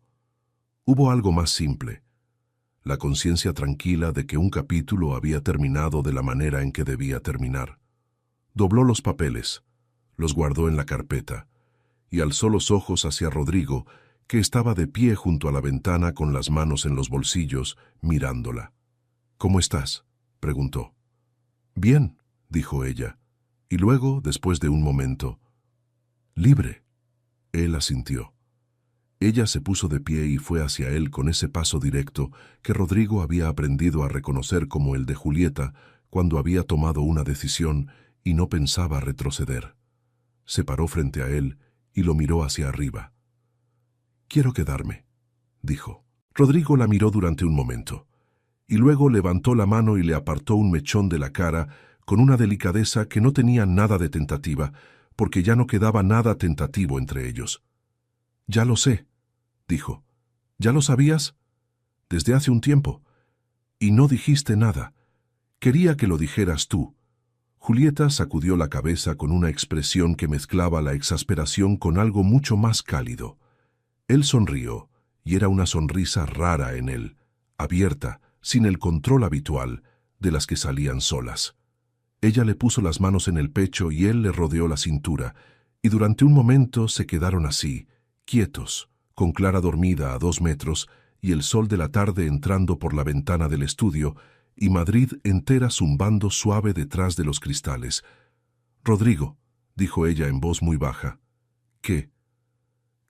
Hubo algo más simple, la conciencia tranquila de que un capítulo había terminado de la manera en que debía terminar. Dobló los papeles, los guardó en la carpeta, y alzó los ojos hacia Rodrigo, que estaba de pie junto a la ventana con las manos en los bolsillos, mirándola. «¿Cómo estás?», preguntó. «Bien», dijo ella, y luego, después de un momento, «libre». Él asintió. Ella se puso de pie y fue hacia él con ese paso directo que Rodrigo había aprendido a reconocer como el de Julieta cuando había tomado una decisión y no pensaba retroceder. Se paró frente a él y lo miró hacia arriba. «Quiero quedarme», dijo. Rodrigo la miró durante un momento, y luego levantó la mano y le apartó un mechón de la cara con una delicadeza que no tenía nada de tentativa, porque ya no quedaba nada tentativo entre ellos. «Ya lo sé», dijo. «¿Ya lo sabías?» «Desde hace un tiempo. Y no dijiste nada. Quería que lo dijeras tú». Julieta sacudió la cabeza con una expresión que mezclaba la exasperación con algo mucho más cálido. Él sonrió, y era una sonrisa rara en él, abierta, sin el control habitual, de las que salían solas. Ella le puso las manos en el pecho y él le rodeó la cintura, y durante un momento se quedaron así, quietos, con Clara dormida a 2 metros y el sol de la tarde entrando por la ventana del estudio y Madrid entera zumbando suave detrás de los cristales. «Rodrigo», dijo ella en voz muy baja. «¿Qué?»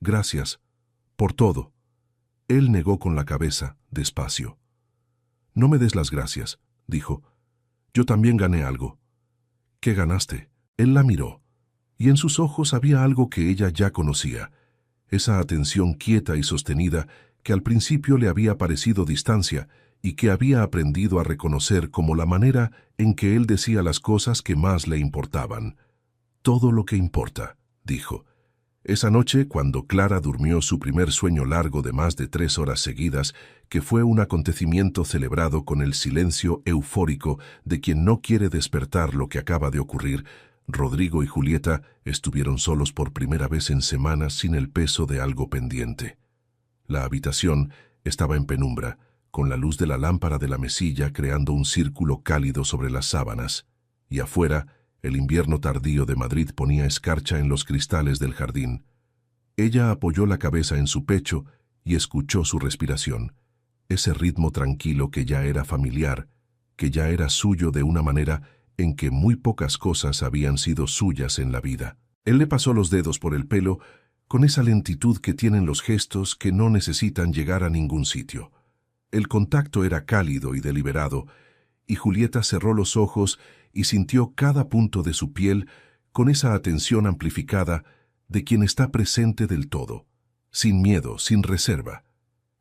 «Gracias. Por todo». Él negó con la cabeza, despacio. «No me des las gracias», dijo. «Yo también gané algo». «¿Qué ganaste?» Él la miró, y en sus ojos había algo que ella ya conocía, esa atención quieta y sostenida que al principio le había parecido distancia y que había aprendido a reconocer como la manera en que él decía las cosas que más le importaban. «Todo lo que importa», dijo. Esa noche, cuando Clara durmió su primer sueño largo de más de 3 horas seguidas, que fue un acontecimiento celebrado con el silencio eufórico de quien no quiere despertar lo que acaba de ocurrir, Rodrigo y Julieta estuvieron solos por primera vez en semanas sin el peso de algo pendiente. La habitación estaba en penumbra, con la luz de la lámpara de la mesilla creando un círculo cálido sobre las sábanas, y afuera, el invierno tardío de Madrid ponía escarcha en los cristales del jardín. Ella apoyó la cabeza en su pecho y escuchó su respiración, ese ritmo tranquilo que ya era familiar, que ya era suyo de una manera en que muy pocas cosas habían sido suyas en la vida. Él le pasó los dedos por el pelo con esa lentitud que tienen los gestos que no necesitan llegar a ningún sitio. El contacto era cálido y deliberado, y Julieta cerró los ojos y sintió cada punto de su piel con esa atención amplificada de quien está presente del todo, sin miedo, sin reserva.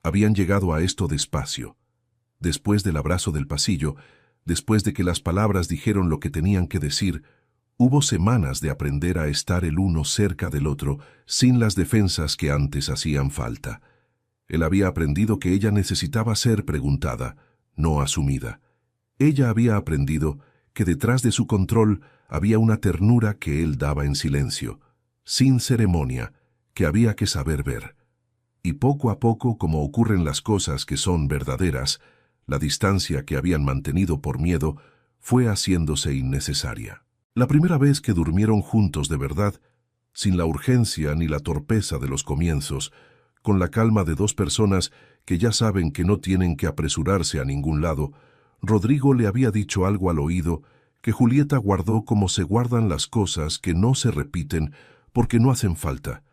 Habían llegado a esto despacio. Después del abrazo del pasillo, después de que las palabras dijeron lo que tenían que decir, hubo semanas de aprender a estar el uno cerca del otro sin las defensas que antes hacían falta. Él había aprendido que ella necesitaba ser preguntada, no asumida. Ella había aprendido que detrás de su control había una ternura que él daba en silencio, sin ceremonia, que había que saber ver. Y poco a poco, como ocurren las cosas que son verdaderas, la distancia que habían mantenido por miedo fue haciéndose innecesaria. La primera vez que durmieron juntos de verdad, sin la urgencia ni la torpeza de los comienzos, con la calma de dos personas que ya saben que no tienen que apresurarse a ningún lado, Rodrigo le había dicho algo al oído que Julieta guardó como se guardan las cosas que no se repiten porque no hacen falta,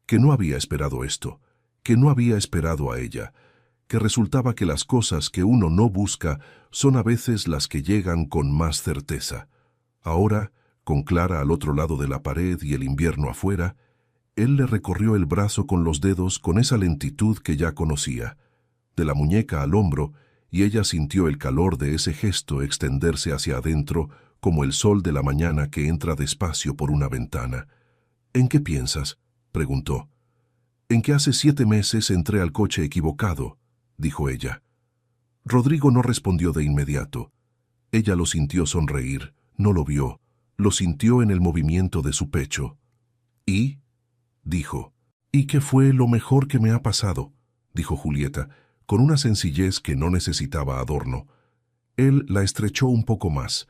que no había esperado esto, que no había esperado a ella, que resultaba que las cosas que uno no busca son a veces las que llegan con más certeza. Ahora, con Clara al otro lado de la pared y el invierno afuera, él le recorrió el brazo con los dedos con esa lentitud que ya conocía, de la muñeca al hombro, y ella sintió el calor de ese gesto extenderse hacia adentro como el sol de la mañana que entra despacio por una ventana. «¿En qué piensas?», preguntó. «En que hace 7 meses entré al coche equivocado», dijo ella. Rodrigo no respondió de inmediato. Ella lo sintió sonreír, no lo vio, lo sintió en el movimiento de su pecho. «¿Y?», dijo. «¿Y qué fue lo mejor que me ha pasado?», dijo Julieta, con una sencillez que no necesitaba adorno. Él la estrechó un poco más,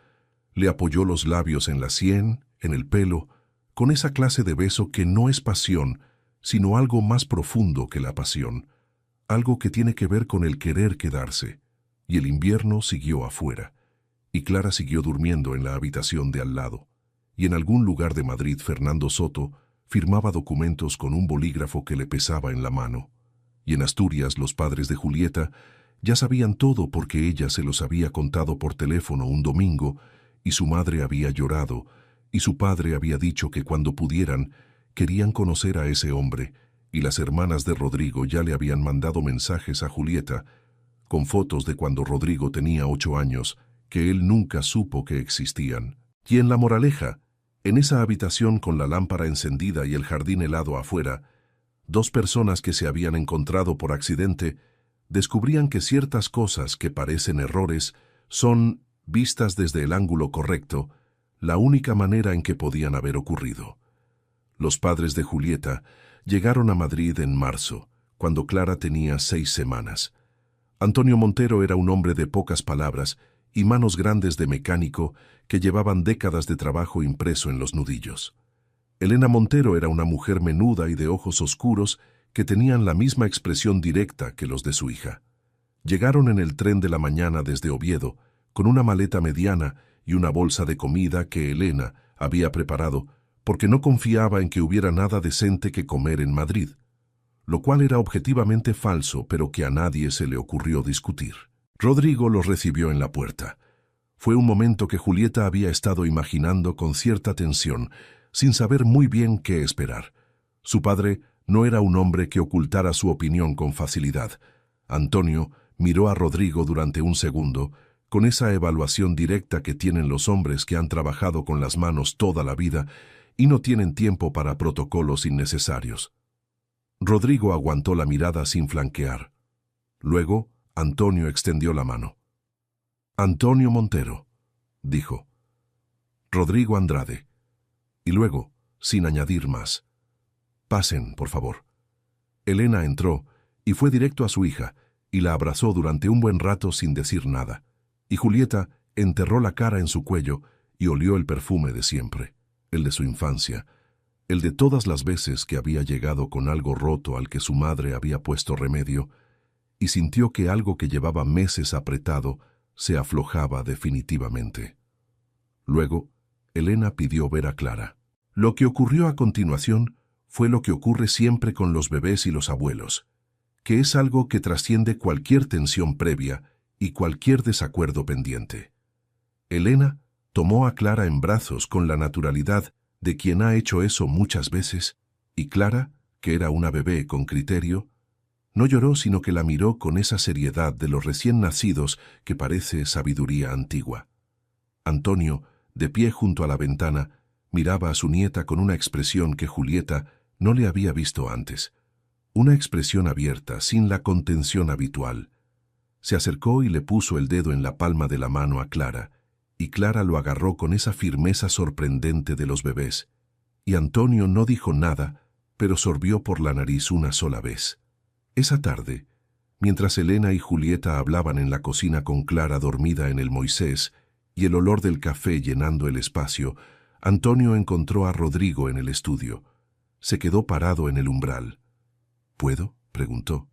le apoyó los labios en la sien, en el pelo, con esa clase de beso que no es pasión, sino algo más profundo que la pasión, algo que tiene que ver con el querer quedarse. Y el invierno siguió afuera, y Clara siguió durmiendo en la habitación de al lado, y en algún lugar de Madrid Fernando Soto firmaba documentos con un bolígrafo que le pesaba en la mano. Y en Asturias los padres de Julieta ya sabían todo porque ella se los había contado por teléfono un domingo, y su madre había llorado, y su padre había dicho que cuando pudieran querían conocer a ese hombre, y las hermanas de Rodrigo ya le habían mandado mensajes a Julieta, con fotos de cuando Rodrigo tenía 8 años, que él nunca supo que existían. Y en La Moraleja, en esa habitación con la lámpara encendida y el jardín helado afuera, 2 personas que se habían encontrado por accidente descubrían que ciertas cosas que parecen errores son, vistas desde el ángulo correcto, la única manera en que podían haber ocurrido. Los padres de Julieta llegaron a Madrid en marzo, cuando Clara tenía 6 semanas. Antonio Montero era un hombre de pocas palabras y manos grandes de mecánico que llevaban décadas de trabajo impreso en los nudillos. Elena Montero era una mujer menuda y de ojos oscuros que tenían la misma expresión directa que los de su hija. Llegaron en el tren de la mañana desde Oviedo, con una maleta mediana y una bolsa de comida que Elena había preparado porque no confiaba en que hubiera nada decente que comer en Madrid, lo cual era objetivamente falso, pero que a nadie se le ocurrió discutir. Rodrigo los recibió en la puerta. Fue un momento que Julieta había estado imaginando con cierta tensión, sin saber muy bien qué esperar. Su padre no era un hombre que ocultara su opinión con facilidad. Antonio miró a Rodrigo durante un segundo, con esa evaluación directa que tienen los hombres que han trabajado con las manos toda la vida y no tienen tiempo para protocolos innecesarios. Rodrigo aguantó la mirada sin flanquear. Luego, Antonio extendió la mano. Antonio Montero, dijo. Rodrigo Andrade. Y luego, sin añadir más. Pasen, por favor. Elena entró y fue directo a su hija, y la abrazó durante un buen rato sin decir nada. Y Julieta enterró la cara en su cuello y olió el perfume de siempre, el de su infancia, el de todas las veces que había llegado con algo roto al que su madre había puesto remedio, y sintió que algo que llevaba meses apretado se aflojaba definitivamente. Luego, Elena pidió ver a Clara. Lo que ocurrió a continuación fue lo que ocurre siempre con los bebés y los abuelos, que es algo que trasciende cualquier tensión previa y cualquier desacuerdo pendiente. Elena tomó a Clara en brazos con la naturalidad de quien ha hecho eso muchas veces, y Clara, que era una bebé con criterio, no lloró sino que la miró con esa seriedad de los recién nacidos que parece sabiduría antigua. Antonio, de pie junto a la ventana, miraba a su nieta con una expresión que Julieta no le había visto antes. Una expresión abierta, sin la contención habitual. Se acercó y le puso el dedo en la palma de la mano a Clara, y Clara lo agarró con esa firmeza sorprendente de los bebés. Y Antonio no dijo nada, pero sorbió por la nariz una sola vez. Esa tarde, mientras Elena y Julieta hablaban en la cocina con Clara dormida en el Moisés y el olor del café llenando el espacio, Antonio encontró a Rodrigo en el estudio. Se quedó parado en el umbral. ¿Puedo?, preguntó.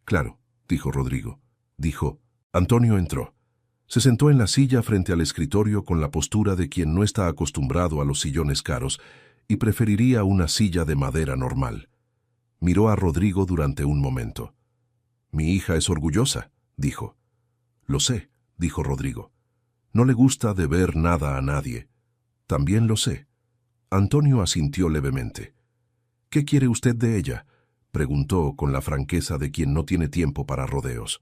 Claro, dijo Rodrigo. Dijo. Antonio entró. Se sentó en la silla frente al escritorio con la postura de quien no está acostumbrado a los sillones caros y preferiría una silla de madera normal. Miró a Rodrigo durante un momento. «Mi hija es orgullosa», dijo. «Lo sé», dijo Rodrigo. «No le gusta deber nada a nadie». «También lo sé». Antonio asintió levemente. «¿Qué quiere usted de ella?», preguntó con la franqueza de quien no tiene tiempo para rodeos.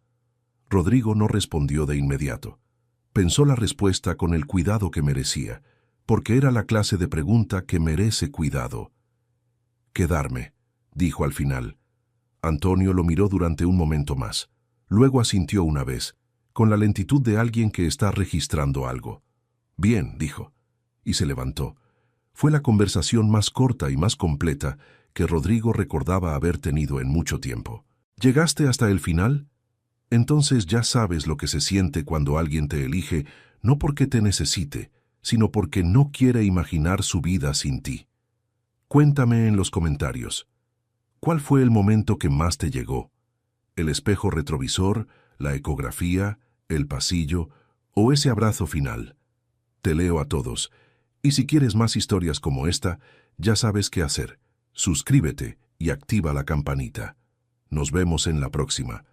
Rodrigo no respondió de inmediato. Pensó la respuesta con el cuidado que merecía, porque era la clase de pregunta que merece cuidado. «Quedarme», dijo al final. Antonio lo miró durante un momento más. Luego asintió una vez, con la lentitud de alguien que está registrando algo. «Bien», dijo, y se levantó. Fue la conversación más corta y más completa que Rodrigo recordaba haber tenido en mucho tiempo. «¿Llegaste hasta el final? Entonces ya sabes lo que se siente cuando alguien te elige, no porque te necesite, sino porque no quiere imaginar su vida sin ti. Cuéntame en los comentarios. ¿Cuál fue el momento que más te llegó? ¿El espejo retrovisor, la ecografía, el pasillo o ese abrazo final? Te leo a todos. Y si quieres más historias como esta, ya sabes qué hacer. Suscríbete y activa la campanita. Nos vemos en la próxima.